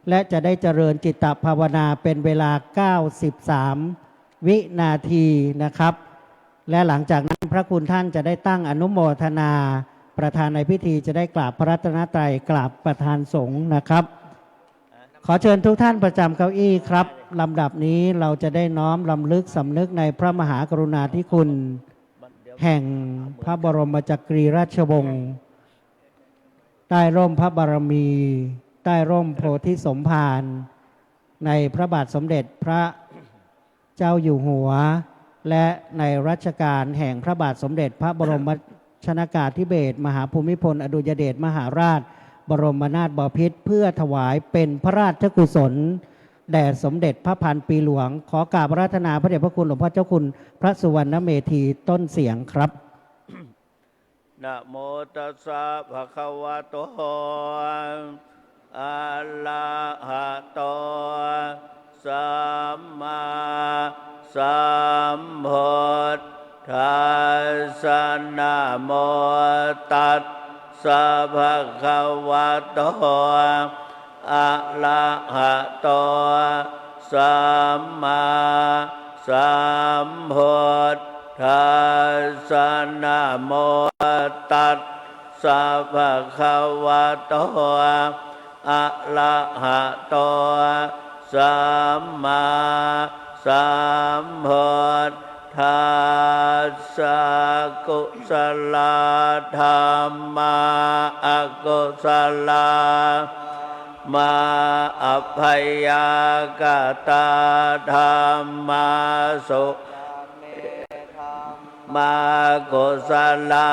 และจะได้เจริญจิตตภาวนาเป็นเวลา93วินาทีนะครับและหลังจากนั้นพระคุณท่านจะได้ตั้งอนุโมทนาประธานในพิธีจะได้กราบพระรัตนตรัยกราบประธานสงฆ์นะครับขอเชิญทุกท่านประจำเก้าอี้ครับลำดับนี้เราจะได้น้อมรำลึกสำนึกในพระมหากรุณาธิคุณแห่งพระบรมจักรีราชวงศ์ใต้ร่มพระบารมีใต้ร่มโพธิสมภารในพระบาทสมเด็จพระเจ้าอยู่หัวและในรัชกาลแห่งพระบาทสมเด็จพระบรมชนกาธิเบศรมหาภูมิพลอดุลยเดชมหาราชบรมนาถบพิตรเพื่อถวายเป็นพระราชกุศลแด่สมเด็จพระพันปีหลวงขอกราบอาราธนาพระเดชพระคุณหลวงพ่อเจ้าคุณพระสุวรรณเมธีต้นเสียงครับนะโมตัสสะภะคะวะโตอะระหะโตสัมมาสัมพุทธัสสะนะโมตัสสะภะคะวะโตอะระหะโตสัมมาสัมพุทธัสสะนะโมตัสสะภะคะวะโตอะระหะโตสัมมาสัมพุทธัสสะกุศลธรรมาอกุศลมาอภัยกตาธรรมาสุมากุศลา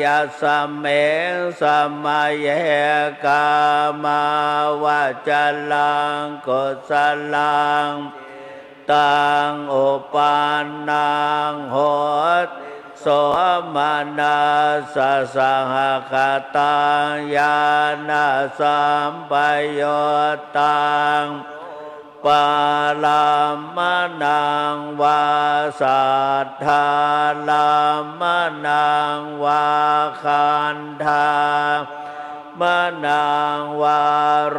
ยาสเมสมัยเยกามาวาจลังกุศลังตังอุปานังโหตโสมานาสสหคตังญาณสัมปโยตังปาลามนังวาสัทธาลามนังวาคันธามนังวา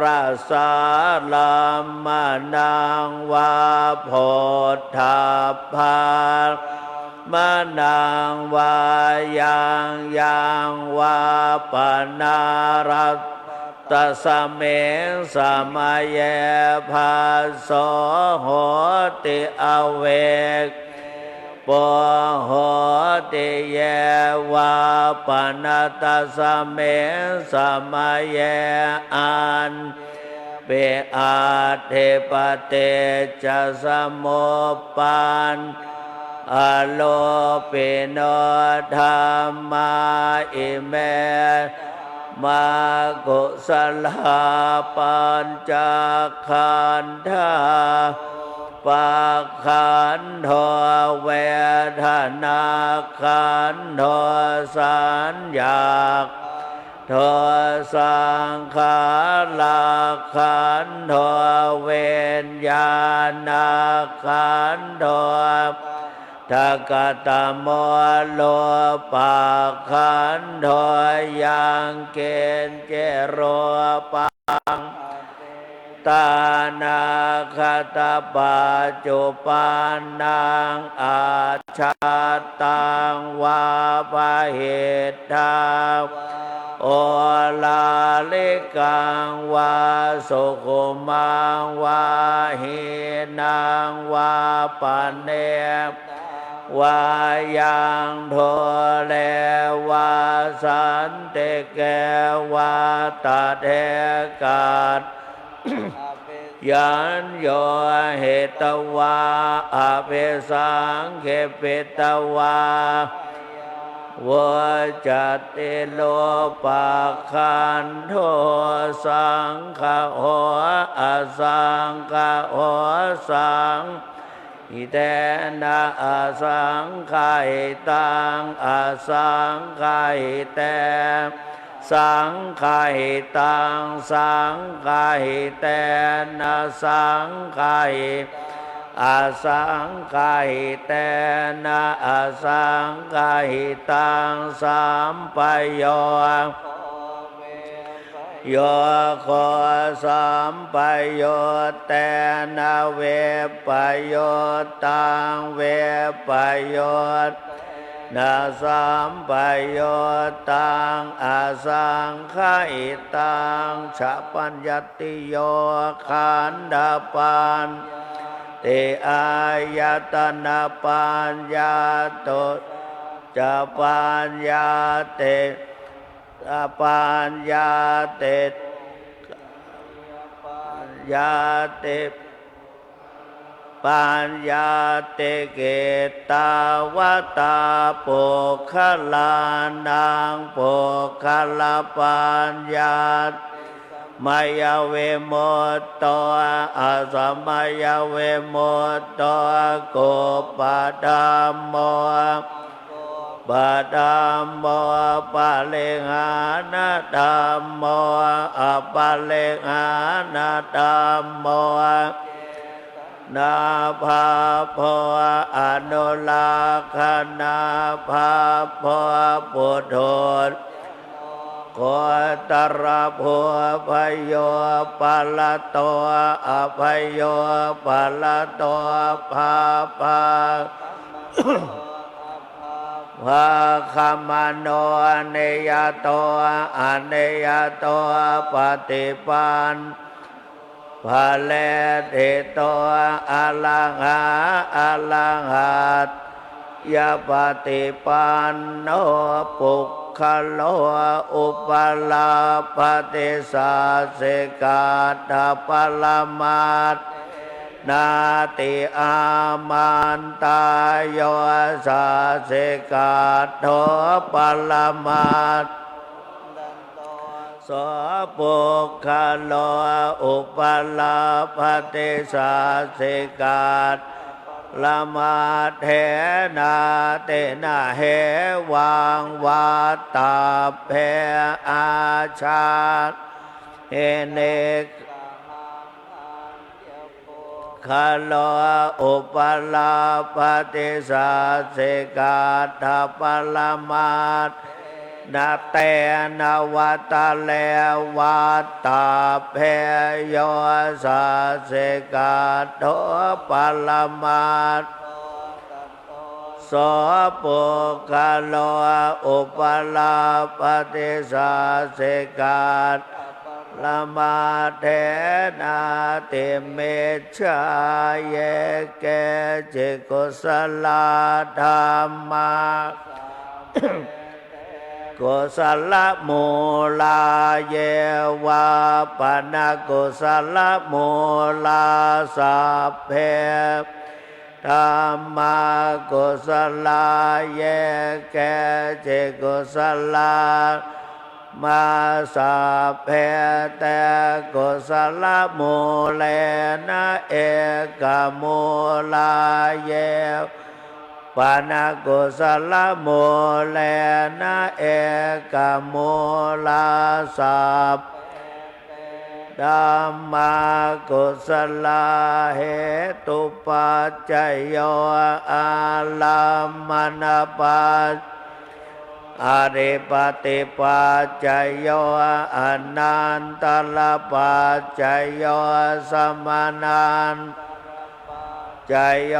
รสาลามนังวาโพธาภามนังวายังวาปนารัตตสเมสมัยเยภาโสโหติอเวก ปโหติเยวาปนัตสะเมสมัยเยอันเปอาเทปเตจะสมุปปันอโลปิโนธรรมาอิเมมากุสลาปัญจขันธาปะขันโทเวทนาขันโทสัญญาโทสังขาราขันโทเวนญาณขันโททักตะโมโลปะขันโทยังเกณฑ์เจโรปังตานาคตปัจจุปันนังอาชาตังวาปะเหตตาโอลาลิกังวาสุขุมังวาหินังวาปะเนวายังโทเลวาสันเตเกวาตาเทกัดยันโยเหตวาอเปสังเขปิตวาวจัตติโลปะคันโทสังฆโหอสังฆโหสังอิเตนะอสังฆาหิตังอสังฆาหิเตสังฆาหิตังสังฆาหิเตนะสังฆาหิอาสังฆาหิเตนะอาสังฆาหิตังสัมปโยโยโคสัมปโยเตนะเวปโยตังเวปโยนะสัมปโยตังอาสังฆาหิตังฉะปัญญติโยขันธปันเตอายตนะปัญญาโตจะปัญญาเตปัญญาเตญาเตปัญญาเตเกตาวตาปุคลานังปุคลปัญญามายาเวโมตโตอาสมายาเวโมตโตโกปะธัมโมปะธัมโมปะเลหานะธัมโมอะปะเลหานะธัมโมนาภาโพอนุลาคนาภาโพปุถุ โคตรภูพโยปัลโตอภโยปัลโตภาปาภาคมโนเนยโตอเนยโตปฏิปันภะเลเทโตอะลังหาอะลังหัตยะปฏิปันโนปุคคโลอุปลาปฏิสัสสิกาตปรมัตถ์นาติอามันตายโยสัสสิกาโทปรมัตถ์โสปุคคโลอุปลาปฏิสัสสิกาละมาเทนาเตนะเหวังวัตตาเพอาชาเอเนกขโลอุปลาปฏิสัสสิกาทปรมัตถ์นาเตนะวัตเลวัตตาเพโยสัสสิกาโทปรมัตถ์โสปุคคโลอุปลาปฏิสัสสิกา ละมาเทนาติเมชาเยเกจิกุสลธรรมากุศลมูลาเยวาปนากุศลมูลาสัพเพธรรมากุศลาเยเกจิกุศลามาสัพเพเตกุศลมูเลนะเอกมูลาเยปานากุศลโมเลนะเอกโมลาสัพธัมมากุศลาเหตุปัจจโยอาลัมมณปัสอริปติปัจจโยอนันตลปัจจโยสมานันจโย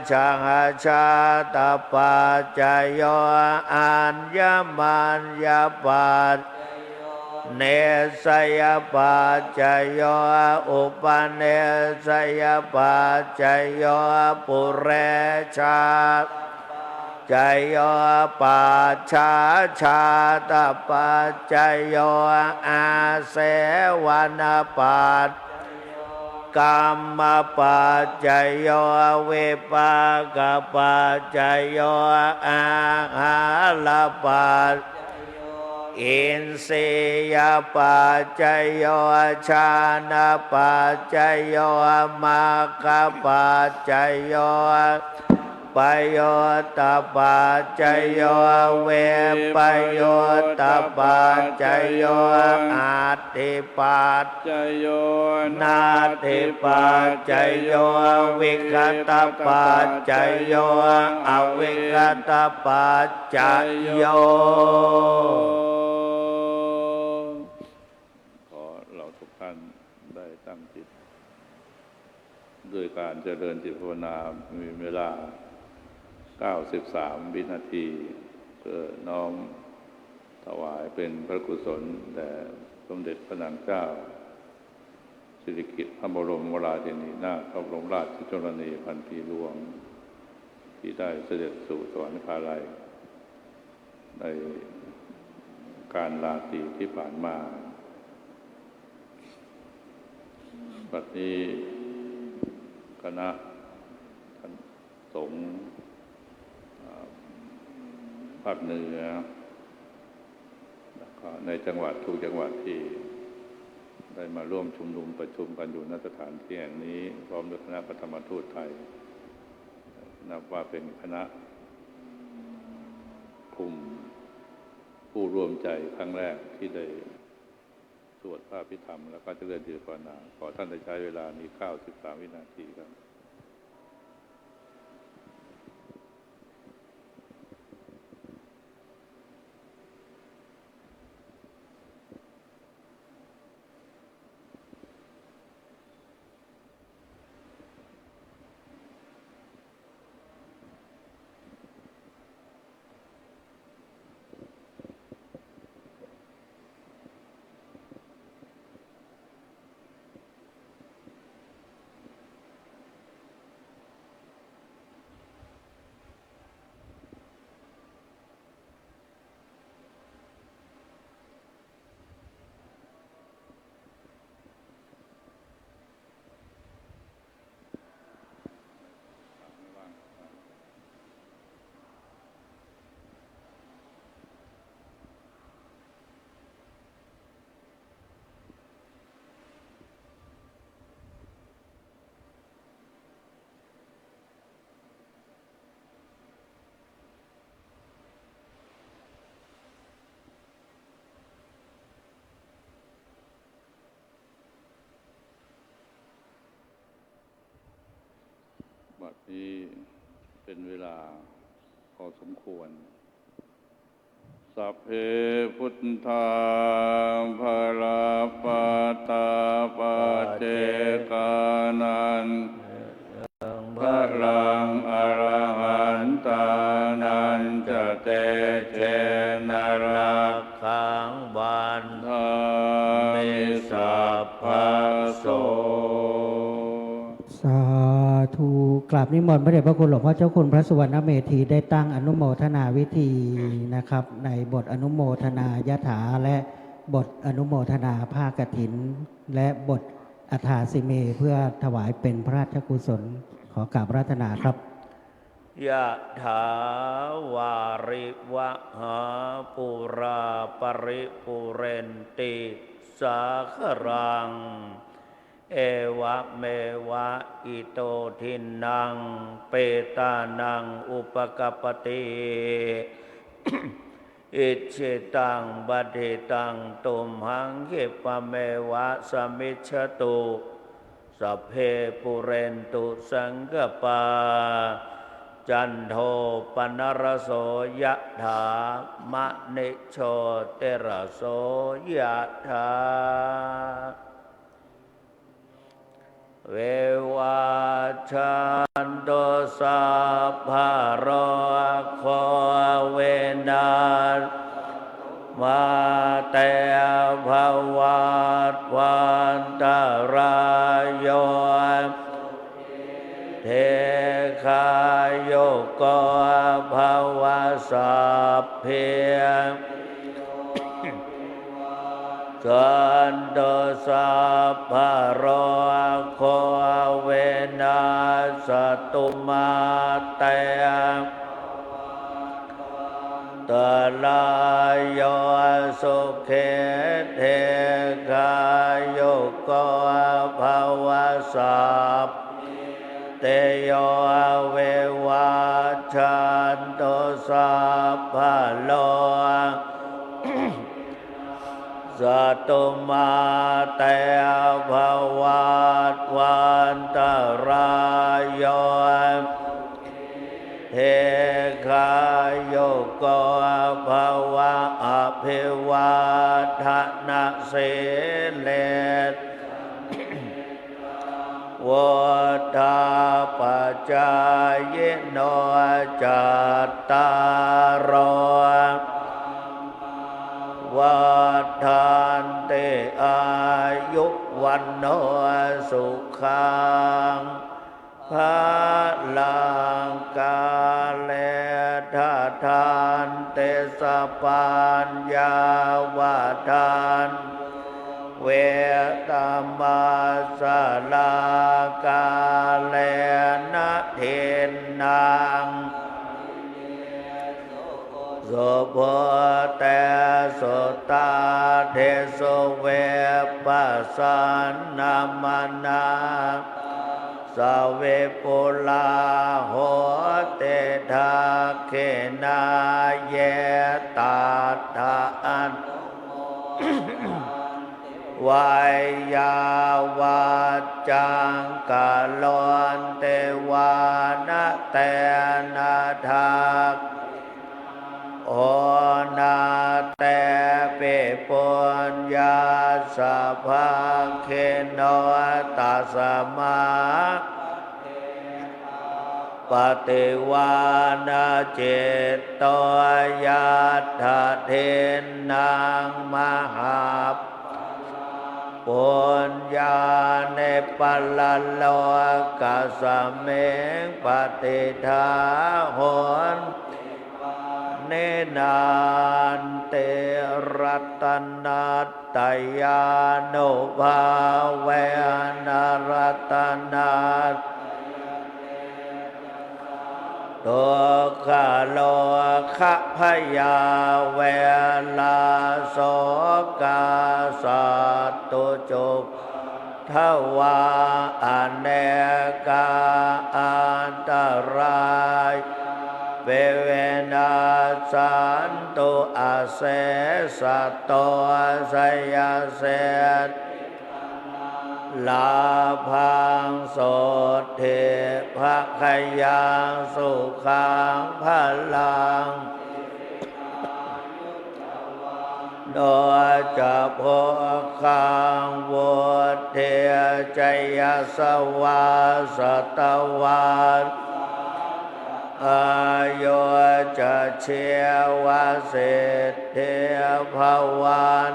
ชังชาตปัจจโยอัญญมัญญปัจเนสยปัจจโยอุปเนสยปัจจโยปุเรชาจโยปัจฉาชาตปัจจโยอาเสวนปัจกรรมปัจจโยวิปากปัจจโยอาหารปัจอินทรียปัจจโยชานะปัจจโยมรรคปัจจโยปโยตปัจจโยเวปโยตปัจจโยอาติปัจจโยนาติปัจจโยวิคตปัจจโยอวิคตปัจจโยขอเราทุกท่านได้ตั้งจิตด้วยการเจริญจิตภาวนามีเวลา93 วินาทีเพื่อน้อมถวายเป็นพระกุศลแด่สมเด็จพระนางเจ้าสิริกิติ์พระบรมราชินีนาถพระบรมราชชนนีพันปีหลวงที่ได้เสด็จสู่สวรรคาลัยในการราตรีที่ผ่านมาบัดนี้คณะสงฆ์ภาคเหนือในจังหวัดทุกจังหวัดที่ได้มาร่วมชุมนุมประชุมกันอยู่ณสถานที่แห่งนี้พร้อมด้วยคณะพระธรรมทูตไทยนับว่าเป็นคณะกลุ่มผู้ร่วมใจครั้งแรกที่ได้สวดพระอภิธรรมและก็เจริญจิตภาวนาขอท่านได้ใช้เวลานี้93 วินาทีครับบัดนี้เป็นเวลาพอสมควรสัพเพพุทธาภลาปตาปเจกานันพลังอรหันตานันจะเตเชนรักขังบันทามิสา ภัสโส สาธุกราบนิมนต์พระเดชพระคุณหลวงพ่อเจ้าคุณพระสุวรรณเมธีได้ตั้งอนุโมทนาวิธีนะครับในบทอนุโมทนายถาและบทอนุโมทนาผ้ากฐิน และบทอัฐาสิเมเพื่อถวายเป็นพระราชกุศลขอกราบราตนาครับ ยะถาวาริวะหาปุราปริปุเรนติสาครังเอวะเมวะอิโตทินังเปตานังอุปกปปติ อิจิตังปฏิตังตุมหังคิปะเมวะสมิจฉตุสัพเพปุเรนตุสังกปาจันโทปนรโสยะถามะนิโชติรโสยะถาเววาชันโตสัพพะโรโคเวนัสมาเตภวัตวันตรายโยเทคายโยโกภวสัพเพสันโตสัพพะโรโคเวนัสตุมาเตตลายโยสุเขเทคายโยโกภวสัพเตโยเววาชันโตสัพพะโลสตุมาเตภวัตวันตรายโยเทคายโยโกภวะอภิวาทนาสิเลสวัฏาปัจจายโนจัตตารวัฏันติอายุวันโนสุขังภาลังกาเลทะทานเตสะปัญญาวาทานเวตามาสลากาเลนะเทนนางโสโภเตโสตาเทโสเวปัสสันนามานาสเวปุลาโหเตทาเขนาเยตาทาอันวายยาวาจังกาลอนเตวานะเตนาทากโอนาเตเปปุญญาสะภาเคนตัสมาปฏิวานาเจตโตยัตถะเทนนางมหาปุญญาเนปลโลกัสเมงปฏิทาโหนเนนันเตรัตนัตตยานุภาเวนรัตนัตตุขโลขพยาเวลาโสกาสัตตุจุปทวาอเนกาอันตรายเวเวนัสสันตุอาเสสะโตสยเสตลาพังโสเทภะขยังสุขังพลังโดยจะพกขังวุฒเทจยสวาสตวันอายุจะเชวะเศรษฐภวัน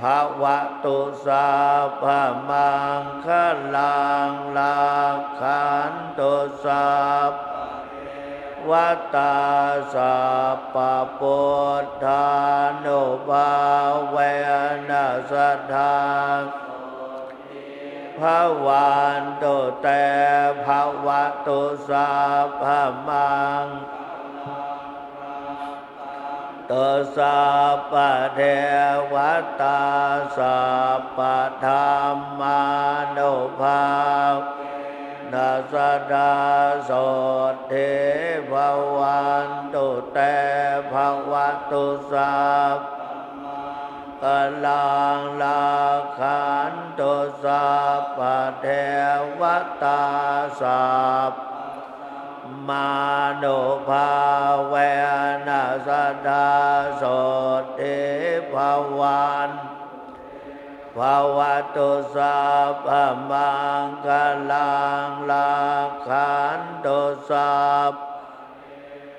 ภ ภวตุสัพพมังคลังลาขันตุสัพวัตตาสัพพพุทธานุภาเวนัสสทาภวันตุเตภวตุสัพพมังตุสัพพเทวตาสัพพธรรมานุภานัสสดาโสเทภวันตุเตภวตุสัพกลังลาขันตุสัพพเทวตาสัพมานุภาเวนัสสดาโสเทภวันภวตุสัพพมังคลังลาขันตุสัพ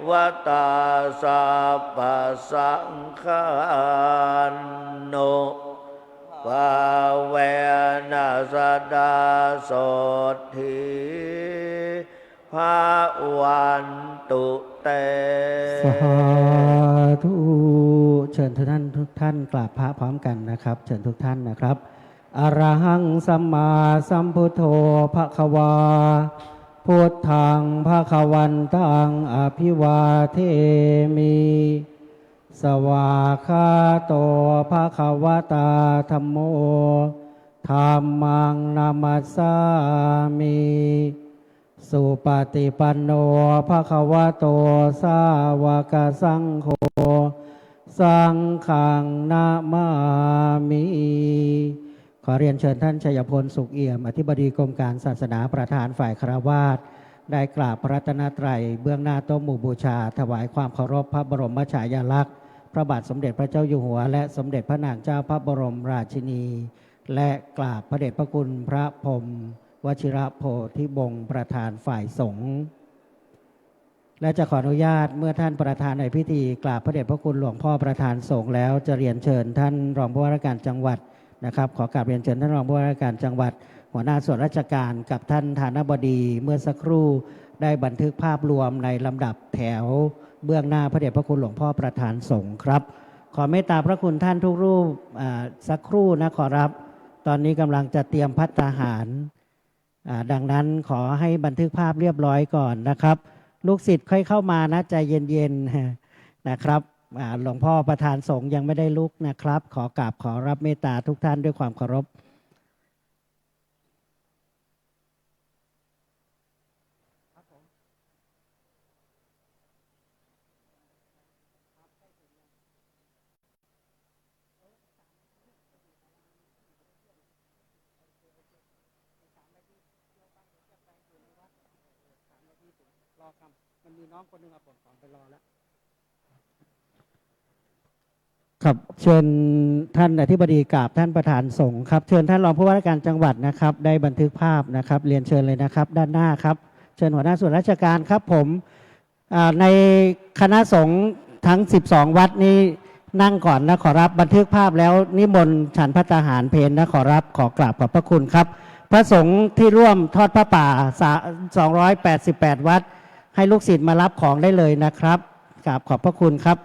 วัตตาสัพพสังฆานุภาเวนัสสดาโสทิภาวันตุเต สาธุเชิญทุกท่านกราบพระพร้อมกันนะครับเชิญทุกท่านนะครับอรหังสัมมาสัมพุทโธภควาพุทธังภควันตังอภิวาเทมิสวากขาโตภควตาธัมโมธัมมังนามัสสามิสุปฏิปันโนภควโตสาวกสังโฆสังฆังนามามิขอเรียนเชิญท่านชัยพลสุขเอี่ยมอธิบดีกรมการศาสนาประธานฝ่ายคฤหัสถ์ได้กราบพระรัตนตรัยเบื้องหน้าโต๊ะหมู่บูชาถวายความเคารพพระบรมฉายาลักษณ์พระบาทสมเด็จพระเจ้าอยู่หัวและสมเด็จพระนางเจ้าพระบรมราชินีและกราบพระเดชพระคุณพระพรหมวชิระโพธิบงค์ประธานฝ่ายสงฆ์และจะขออนุญาตเมื่อท่านประธานในพิธีกราบพระเดชพระคุณหลวงพ่อประธานสงฆ์แล้วจะเรียนเชิญท่านรองผู้ว่าราชการจังหวัดนะครับขอกราบเรียนเชิญท่านรองผู้ว่าราชการจังหวัดหัวหน้าส่วนราชการกับท่านฐานบดีเมื่อสักครู่ได้บันทึกภาพรวมในลำดับแถวเบื้องหน้าพระเดชพระคุณหลวงพ่อประธานสงฆ์ครับขอเมตตาพระคุณท่านทุกรูปสักครู่นะขอรับตอนนี้กำลังจะเตรียมภัตตาหารดังนั้นขอให้บันทึกภาพเรียบร้อยก่อนนะครับลูกศิษย์ค่อยเข้ามานะใจเย็นๆนะครับหลวงพ่อประธานสงฆ์ยังไม่ได้ลุกนะครับขอกราบขอรับเมตตาทุกท่านด้วยความเคารพมันมีน้องคนนึงเอาของไปรอแล้วครับเชิญท่านอธิบดีกราบท่านประธานสงฆ์ครับเชิญท่านรองผู้ว่าราชการจังหวัดนะครับได้บันทึกภาพนะครับเรียนเชิญเลยนะครับด้านหน้าครับเชิญหัวหน้าส่วนราชการครับผมในคณะสงฆ์ทั้ง12วัดนี้นั่งก่อนนะขอรับบันทึกภาพแล้วนิมนต์ฉันภัตตาหารเพลนะขอรับขอกราบขอบพระคุณครับพระสงฆ์ที่ร่วมทอดพระป่า288วัดให้ลูกศิษย์มารับของได้เลยนะครับกราบขอบพระคุณครับ